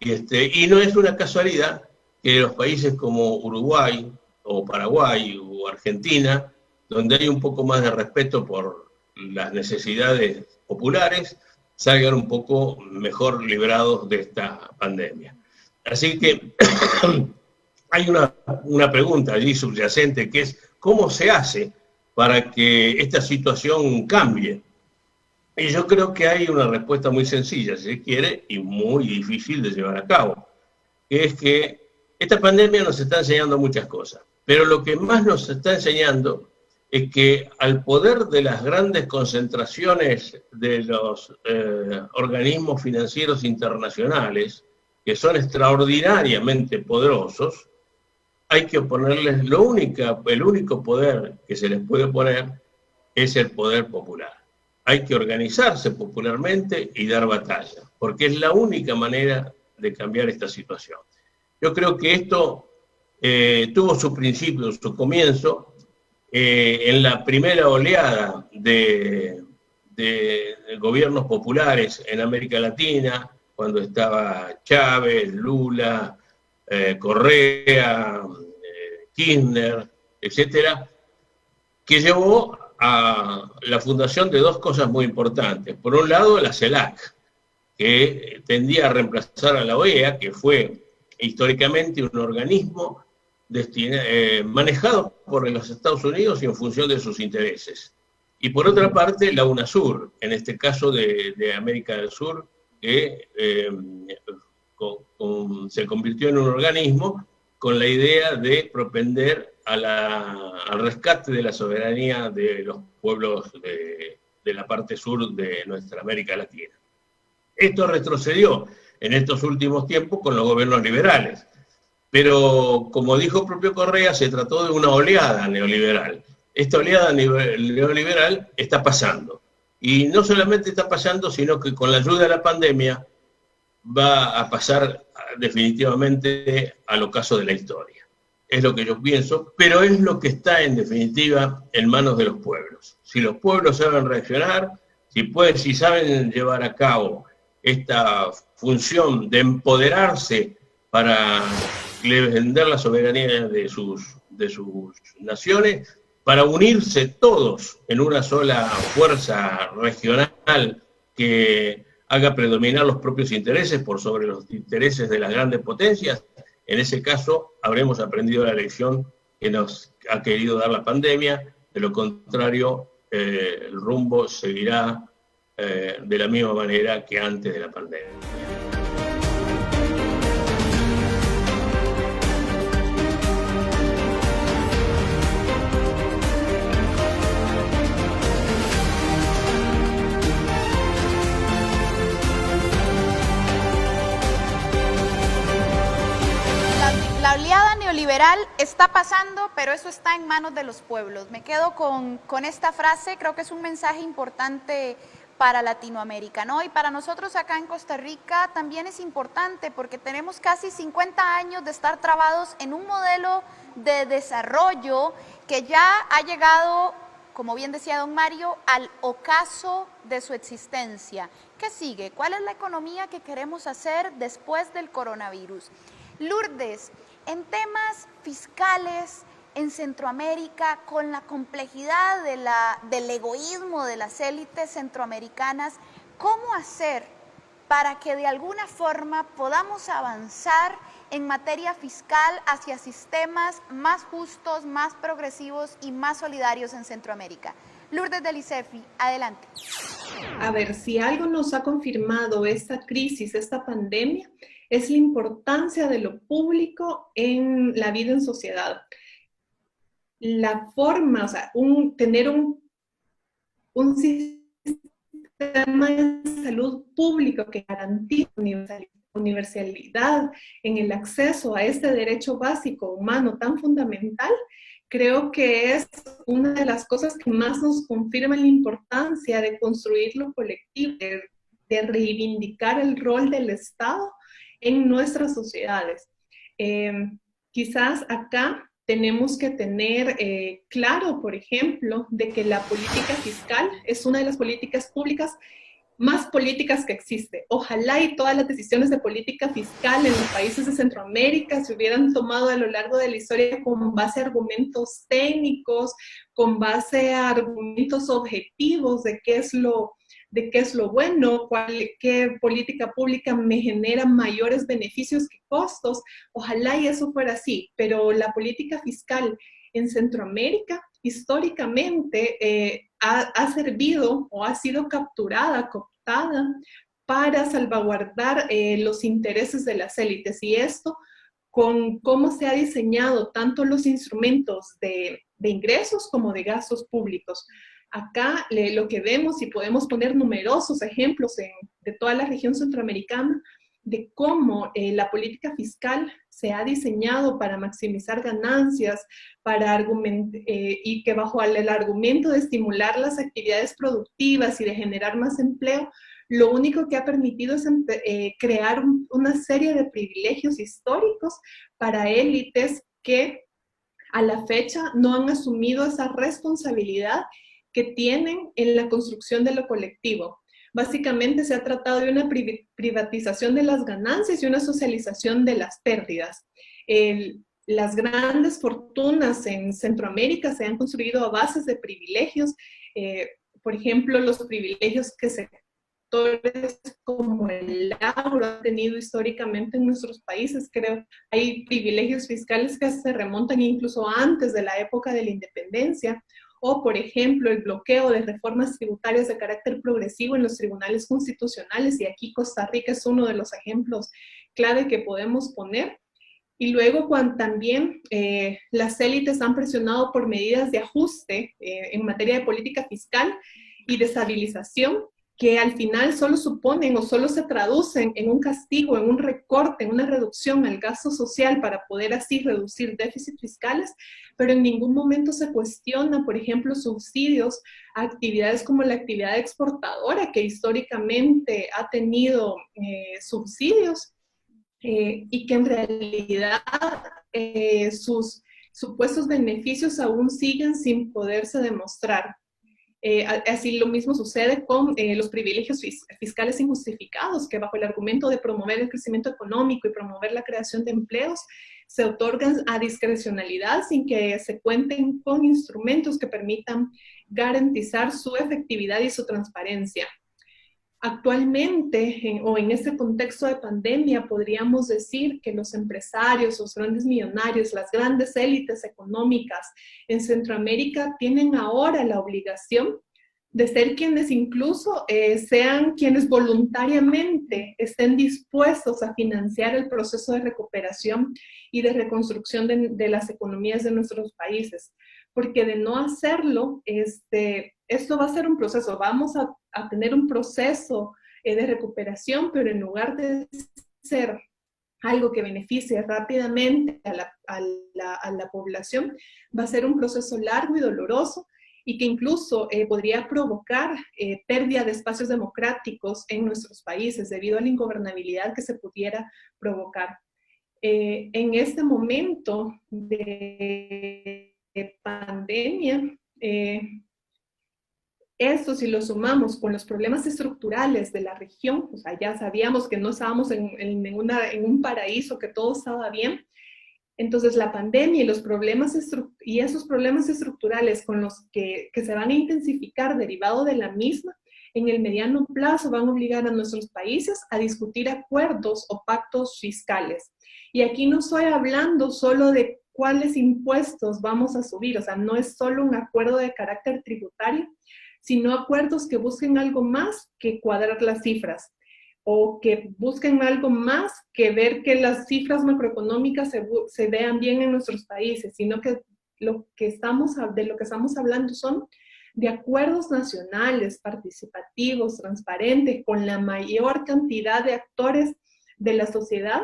y no es una casualidad que los países como Uruguay o Paraguay o Argentina, donde hay un poco más de respeto por las necesidades populares, salgan un poco mejor librados de esta pandemia. Así que hay una pregunta allí subyacente, que es ¿cómo se hace para que esta situación cambie? Y yo creo que hay una respuesta muy sencilla, si se quiere, y muy difícil de llevar a cabo, que es que esta pandemia nos está enseñando muchas cosas, pero lo que más nos está enseñando es que al poder de las grandes concentraciones de los organismos financieros internacionales, que son extraordinariamente poderosos, hay que ponerles el único poder que se les puede poner es el poder popular. Hay que organizarse popularmente y dar batalla, porque es la única manera de cambiar esta situación. Yo creo que esto tuvo su principio, su comienzo, en la primera oleada de gobiernos populares en América Latina, cuando estaba Chávez, Lula, Correa, Kirchner, etcétera, que llevó a la fundación de dos cosas muy importantes. Por un lado, la CELAC, que tendía a reemplazar a la OEA, que fue históricamente un organismo manejado por los Estados Unidos y en función de sus intereses. Y por otra parte, la UNASUR, en este caso de América del Sur, que se convirtió en un organismo con la idea de propender al rescate de la soberanía de los pueblos de la parte sur de nuestra América Latina. Esto retrocedió en estos últimos tiempos con los gobiernos liberales, pero como dijo el propio Correa, se trató de una oleada neoliberal. Esta oleada neoliberal está pasando, y no solamente está pasando, sino que con la ayuda de la pandemia va a pasar definitivamente al ocaso de la historia. Es lo que yo pienso, pero es lo que está en definitiva en manos de los pueblos. Si los pueblos saben reaccionar, si saben llevar a cabo esta función de empoderarse para defender la soberanía de sus naciones, para unirse todos en una sola fuerza regional que haga predominar los propios intereses por sobre los intereses de las grandes potencias, En ese caso, habremos aprendido la lección que nos ha querido dar la pandemia. De lo contrario, el rumbo seguirá de la misma manera que antes de la pandemia. La oleada neoliberal está pasando, pero eso está en manos de los pueblos. Me quedo con esta frase, creo que es un mensaje importante para Latinoamérica, ¿no? Y para nosotros acá en Costa Rica también es importante porque tenemos casi 50 años de estar trabados en un modelo de desarrollo que ya ha llegado, como bien decía don Mario, al ocaso de su existencia. ¿Qué sigue? ¿Cuál es la economía que queremos hacer después del coronavirus? Lourdes, en temas fiscales en Centroamérica, con la complejidad del egoísmo de las élites centroamericanas, ¿cómo hacer para que de alguna forma podamos avanzar en materia fiscal hacia sistemas más justos, más progresivos y más solidarios en Centroamérica? Lourdes del ICEFI, adelante. A ver, si algo nos ha confirmado esta crisis, esta pandemia, es la importancia de lo público en la vida en sociedad. La forma, o sea, tener un sistema de salud público que garantice universalidad en el acceso a este derecho básico humano tan fundamental, creo que es una de las cosas que más nos confirma la importancia de construir lo colectivo, de reivindicar el rol del Estado en nuestras sociedades. Quizás acá tenemos que tener claro, por ejemplo, de que la política fiscal es una de las políticas públicas más políticas que existe. Ojalá y todas las decisiones de política fiscal en los países de Centroamérica se hubieran tomado a lo largo de la historia con base a argumentos técnicos, con base a argumentos objetivos de qué es lo bueno, qué política pública me genera mayores beneficios que costos. Ojalá y eso fuera así, pero la política fiscal en Centroamérica históricamente ha servido o ha sido capturada, cooptada para salvaguardar los intereses de las élites, y esto con cómo se ha diseñado tanto los instrumentos de ingresos como de gastos públicos. Acá lo que vemos, y podemos poner numerosos ejemplos de toda la región centroamericana, de cómo la política fiscal se ha diseñado para maximizar ganancias, y que bajo el argumento de estimular las actividades productivas y de generar más empleo, lo único que ha permitido es crear una serie de privilegios históricos para élites que a la fecha no han asumido esa responsabilidad que tienen en la construcción de lo colectivo. Básicamente se ha tratado de una privatización de las ganancias y una socialización de las pérdidas. Las grandes fortunas en Centroamérica se han construido a bases de privilegios, por ejemplo, los privilegios que sectores como el agro han tenido históricamente en nuestros países. Creo hay privilegios fiscales que se remontan incluso antes de la época de la independencia, o por ejemplo el bloqueo de reformas tributarias de carácter progresivo en los tribunales constitucionales, y aquí Costa Rica es uno de los ejemplos clave que podemos poner. Y luego cuando también las élites han presionado por medidas de ajuste en materia de política fiscal y de estabilización, que al final solo suponen o solo se traducen en un castigo, en un recorte, en una reducción al gasto social para poder así reducir déficits fiscales, pero en ningún momento se cuestiona, por ejemplo, subsidios a actividades como la actividad exportadora, que históricamente ha tenido subsidios y que en realidad sus supuestos beneficios aún siguen sin poderse demostrar. Así lo mismo sucede con los privilegios fiscales injustificados, que bajo el argumento de promover el crecimiento económico y promover la creación de empleos, se otorgan a discrecionalidad sin que se cuenten con instrumentos que permitan garantizar su efectividad y su transparencia. Actualmente, o en este contexto de pandemia, podríamos decir que los empresarios, los grandes millonarios, las grandes élites económicas en Centroamérica tienen ahora la obligación de ser quienes incluso sean quienes voluntariamente estén dispuestos a financiar el proceso de recuperación y de reconstrucción de las economías de nuestros países. Porque de no hacerlo, esto va a ser un proceso, vamos a tener un proceso de recuperación, pero en lugar de ser algo que beneficie rápidamente a la población, va a ser un proceso largo y doloroso, y que incluso podría provocar pérdida de espacios democráticos en nuestros países debido a la ingobernabilidad que se pudiera provocar. En este momento de pandemia, esto si lo sumamos con los problemas estructurales de la región, o sea, ya sabíamos que no estábamos en un paraíso, que todo estaba bien. Entonces la pandemia y esos problemas estructurales con los que se van a intensificar derivado de la misma, en el mediano plazo van a obligar a nuestros países a discutir acuerdos o pactos fiscales. Y aquí no estoy hablando solo de cuáles impuestos vamos a subir, o sea, no es solo un acuerdo de carácter tributario, sino acuerdos que busquen algo más que cuadrar las cifras, o que busquen algo más que ver que las cifras macroeconómicas se vean bien en nuestros países, sino que de lo que estamos hablando son de acuerdos nacionales, participativos, transparentes, con la mayor cantidad de actores de la sociedad,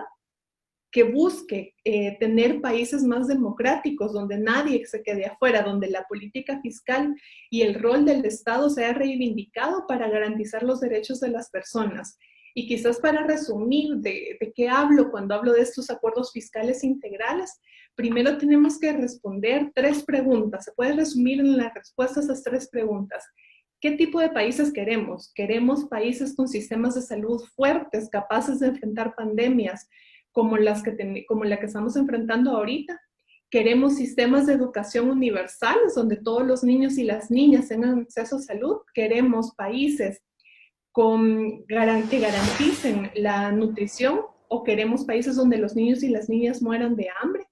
que busque tener países más democráticos, donde nadie se quede afuera, donde la política fiscal y el rol del Estado sea reivindicado para garantizar los derechos de las personas. Y quizás para resumir de qué hablo cuando hablo de estos acuerdos fiscales integrales, primero tenemos que responder 3 preguntas. Se puede resumir en la respuesta a esas 3 preguntas. ¿Qué tipo de países queremos? ¿Queremos países con sistemas de salud fuertes, capaces de enfrentar pandemias como la que estamos enfrentando ahorita? ¿Queremos sistemas de educación universales donde todos los niños y las niñas tengan acceso a salud? ¿Queremos países que garanticen la nutrición, o queremos países donde los niños y las niñas mueran de hambre?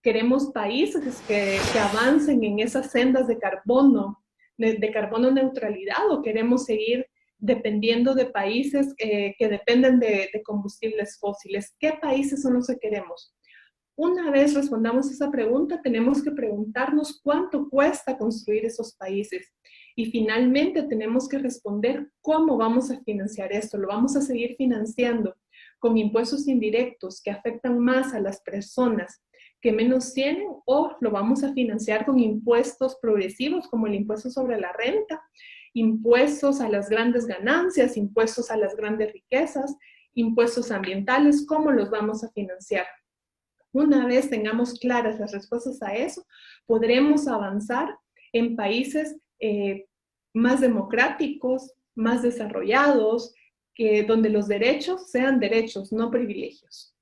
¿Queremos países que avancen en esas sendas de carbono neutralidad, o queremos seguir dependiendo de países que dependen de combustibles fósiles? ¿Qué países son los que queremos? Una vez respondamos esa pregunta, tenemos que preguntarnos cuánto cuesta construir esos países. Y finalmente tenemos que responder cómo vamos a financiar esto. ¿Lo vamos a seguir financiando con impuestos indirectos que afectan más a las personas que menos tienen, o lo vamos a financiar con impuestos progresivos como el impuesto sobre la renta, impuestos a las grandes ganancias, impuestos a las grandes riquezas, impuestos ambientales? ¿Cómo los vamos a financiar? Una vez tengamos claras las respuestas a eso, podremos avanzar en países más democráticos, más desarrollados, donde los derechos sean derechos, no privilegios.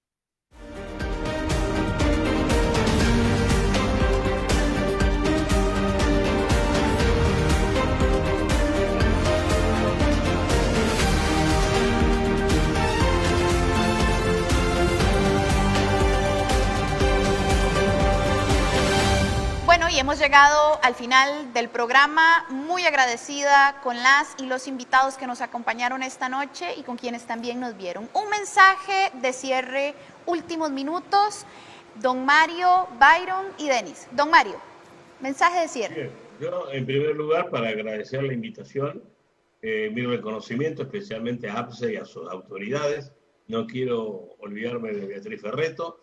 Bueno, y hemos llegado al final del programa, muy agradecida con las y los invitados que nos acompañaron esta noche y con quienes también nos vieron. Un mensaje de cierre, últimos minutos, don Mario, Byron y Denis. Don Mario, mensaje de cierre. Bien. Yo, en primer lugar, para agradecer la invitación, mi reconocimiento especialmente a APSE y a sus autoridades. No quiero olvidarme de Beatriz Ferretto,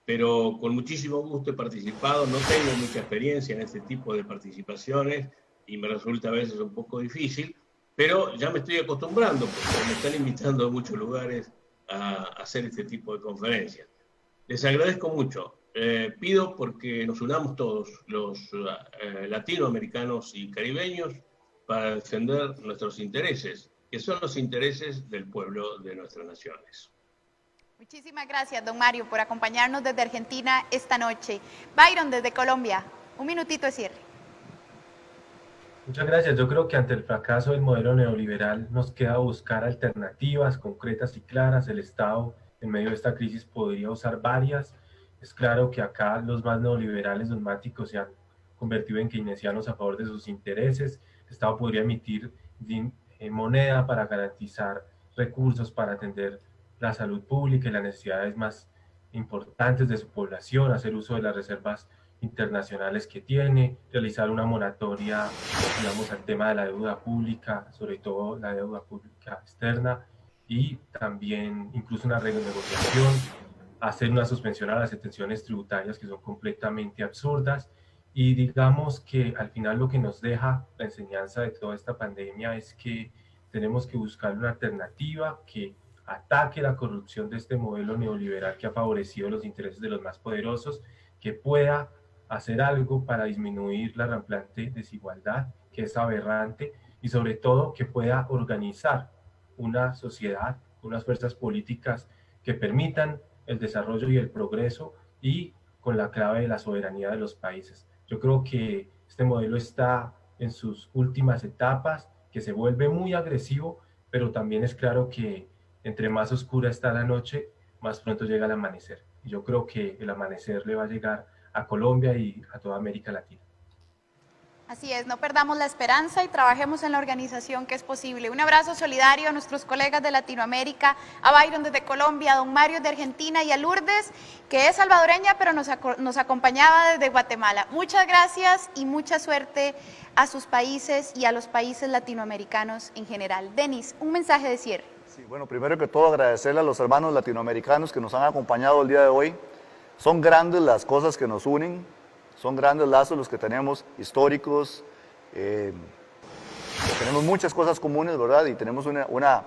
pero con muchísimo gusto he participado. No tengo mucha experiencia en este tipo de participaciones y me resulta a veces un poco difícil, pero ya me estoy acostumbrando porque me están invitando a muchos lugares a hacer este tipo de conferencias. Les agradezco mucho. Pido porque nos unamos todos, los latinoamericanos y caribeños, para defender nuestros intereses, que son los intereses del pueblo de nuestras naciones. Muchísimas gracias, don Mario, por acompañarnos desde Argentina esta noche. Byron, desde Colombia, un minutito de cierre. Muchas gracias. Yo creo que ante el fracaso del modelo neoliberal nos queda buscar alternativas concretas y claras. El Estado en medio de esta crisis podría usar varias. Es claro que acá los más neoliberales dogmáticos se han convertido en keynesianos a favor de sus intereses. El Estado podría emitir moneda para garantizar recursos para atender la salud pública y las necesidades más importantes de su población, hacer uso de las reservas internacionales que tiene, realizar una moratoria, digamos, al tema de la deuda pública, sobre todo la deuda pública externa, y también incluso una renegociación, hacer una suspensión a las exenciones tributarias que son completamente absurdas. Y digamos que al final lo que nos deja la enseñanza de toda esta pandemia es que tenemos que buscar una alternativa que ataque la corrupción de este modelo neoliberal que ha favorecido los intereses de los más poderosos, que pueda hacer algo para disminuir la rampante desigualdad, que es aberrante, y sobre todo que pueda organizar una sociedad, unas fuerzas políticas que permitan el desarrollo y el progreso, y con la clave de la soberanía de los países. Yo creo que este modelo está en sus últimas etapas, que se vuelve muy agresivo, pero también es claro que entre más oscura está la noche, más pronto llega el amanecer. Y yo creo que el amanecer le va a llegar a Colombia y a toda América Latina. Así es, no perdamos la esperanza y trabajemos en la organización que es posible. Un abrazo solidario a nuestros colegas de Latinoamérica, a Byron desde Colombia, a don Mario de Argentina y a Lourdes, que es salvadoreña, pero nos acompañaba desde Guatemala. Muchas gracias y mucha suerte a sus países y a los países latinoamericanos en general. Denis, un mensaje de cierre. Sí, bueno, primero que todo agradecerle a los hermanos latinoamericanos que nos han acompañado el día de hoy. Son grandes las cosas que nos unen. Son grandes lazos los que tenemos, históricos, tenemos muchas cosas comunes, ¿verdad? Y tenemos una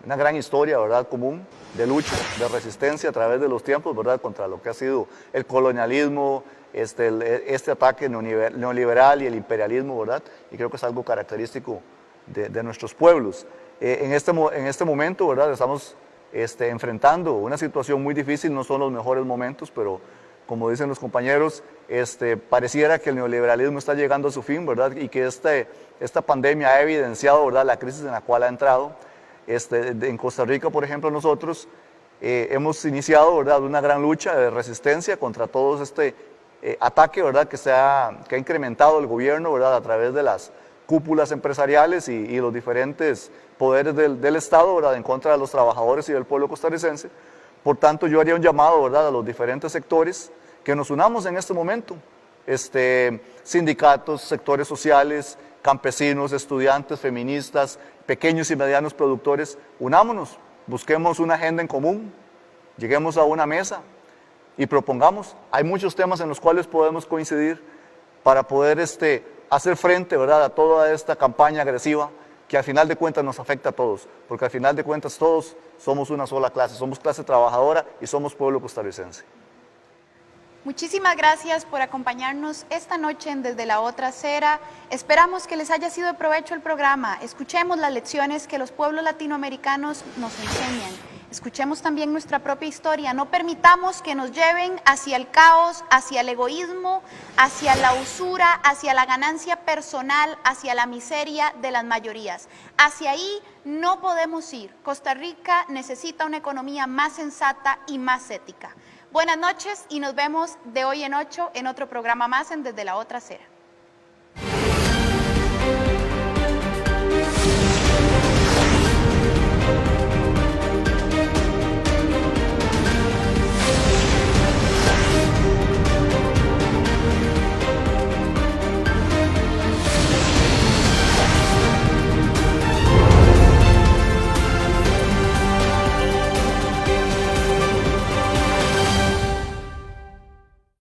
gran historia, ¿verdad? Común de lucha, de resistencia a través de los tiempos, ¿verdad? Contra lo que ha sido el colonialismo, este ataque neoliberal y el imperialismo, ¿verdad? Y creo que es algo característico de nuestros pueblos. En este momento, ¿verdad? Estamos enfrentando una situación muy difícil, no son los mejores momentos, pero como dicen los compañeros, pareciera que el neoliberalismo está llegando a su fin, ¿verdad? Y que esta pandemia ha evidenciado, ¿verdad?, la crisis en la cual ha entrado. En Costa Rica, por ejemplo, nosotros hemos iniciado, ¿verdad?, una gran lucha de resistencia contra todo este ataque, ¿verdad?, que ha incrementado el gobierno, ¿verdad?, a través de las cúpulas empresariales y los diferentes poderes del Estado, ¿verdad?, en contra de los trabajadores y del pueblo costarricense. Por tanto, yo haría un llamado, ¿verdad?, a los diferentes sectores que nos unamos en este momento, sindicatos, sectores sociales, campesinos, estudiantes, feministas, pequeños y medianos productores, unámonos, busquemos una agenda en común, lleguemos a una mesa y propongamos. Hay muchos temas en los cuales podemos coincidir para poder hacer frente, ¿verdad?, a toda esta campaña agresiva que al final de cuentas nos afecta a todos, porque al final de cuentas todos somos una sola clase, somos clase trabajadora y somos pueblo costarricense. Muchísimas gracias por acompañarnos esta noche en Desde la Otra Acera. Esperamos que les haya sido de provecho el programa. Escuchemos las lecciones que los pueblos latinoamericanos nos enseñan. Escuchemos también nuestra propia historia. No permitamos que nos lleven hacia el caos, hacia el egoísmo, hacia la usura, hacia la ganancia personal, hacia la miseria de las mayorías. Hacia ahí no podemos ir. Costa Rica necesita una economía más sensata y más ética. Buenas noches y nos vemos de hoy en 8 en otro programa más en Desde la Otra Acera.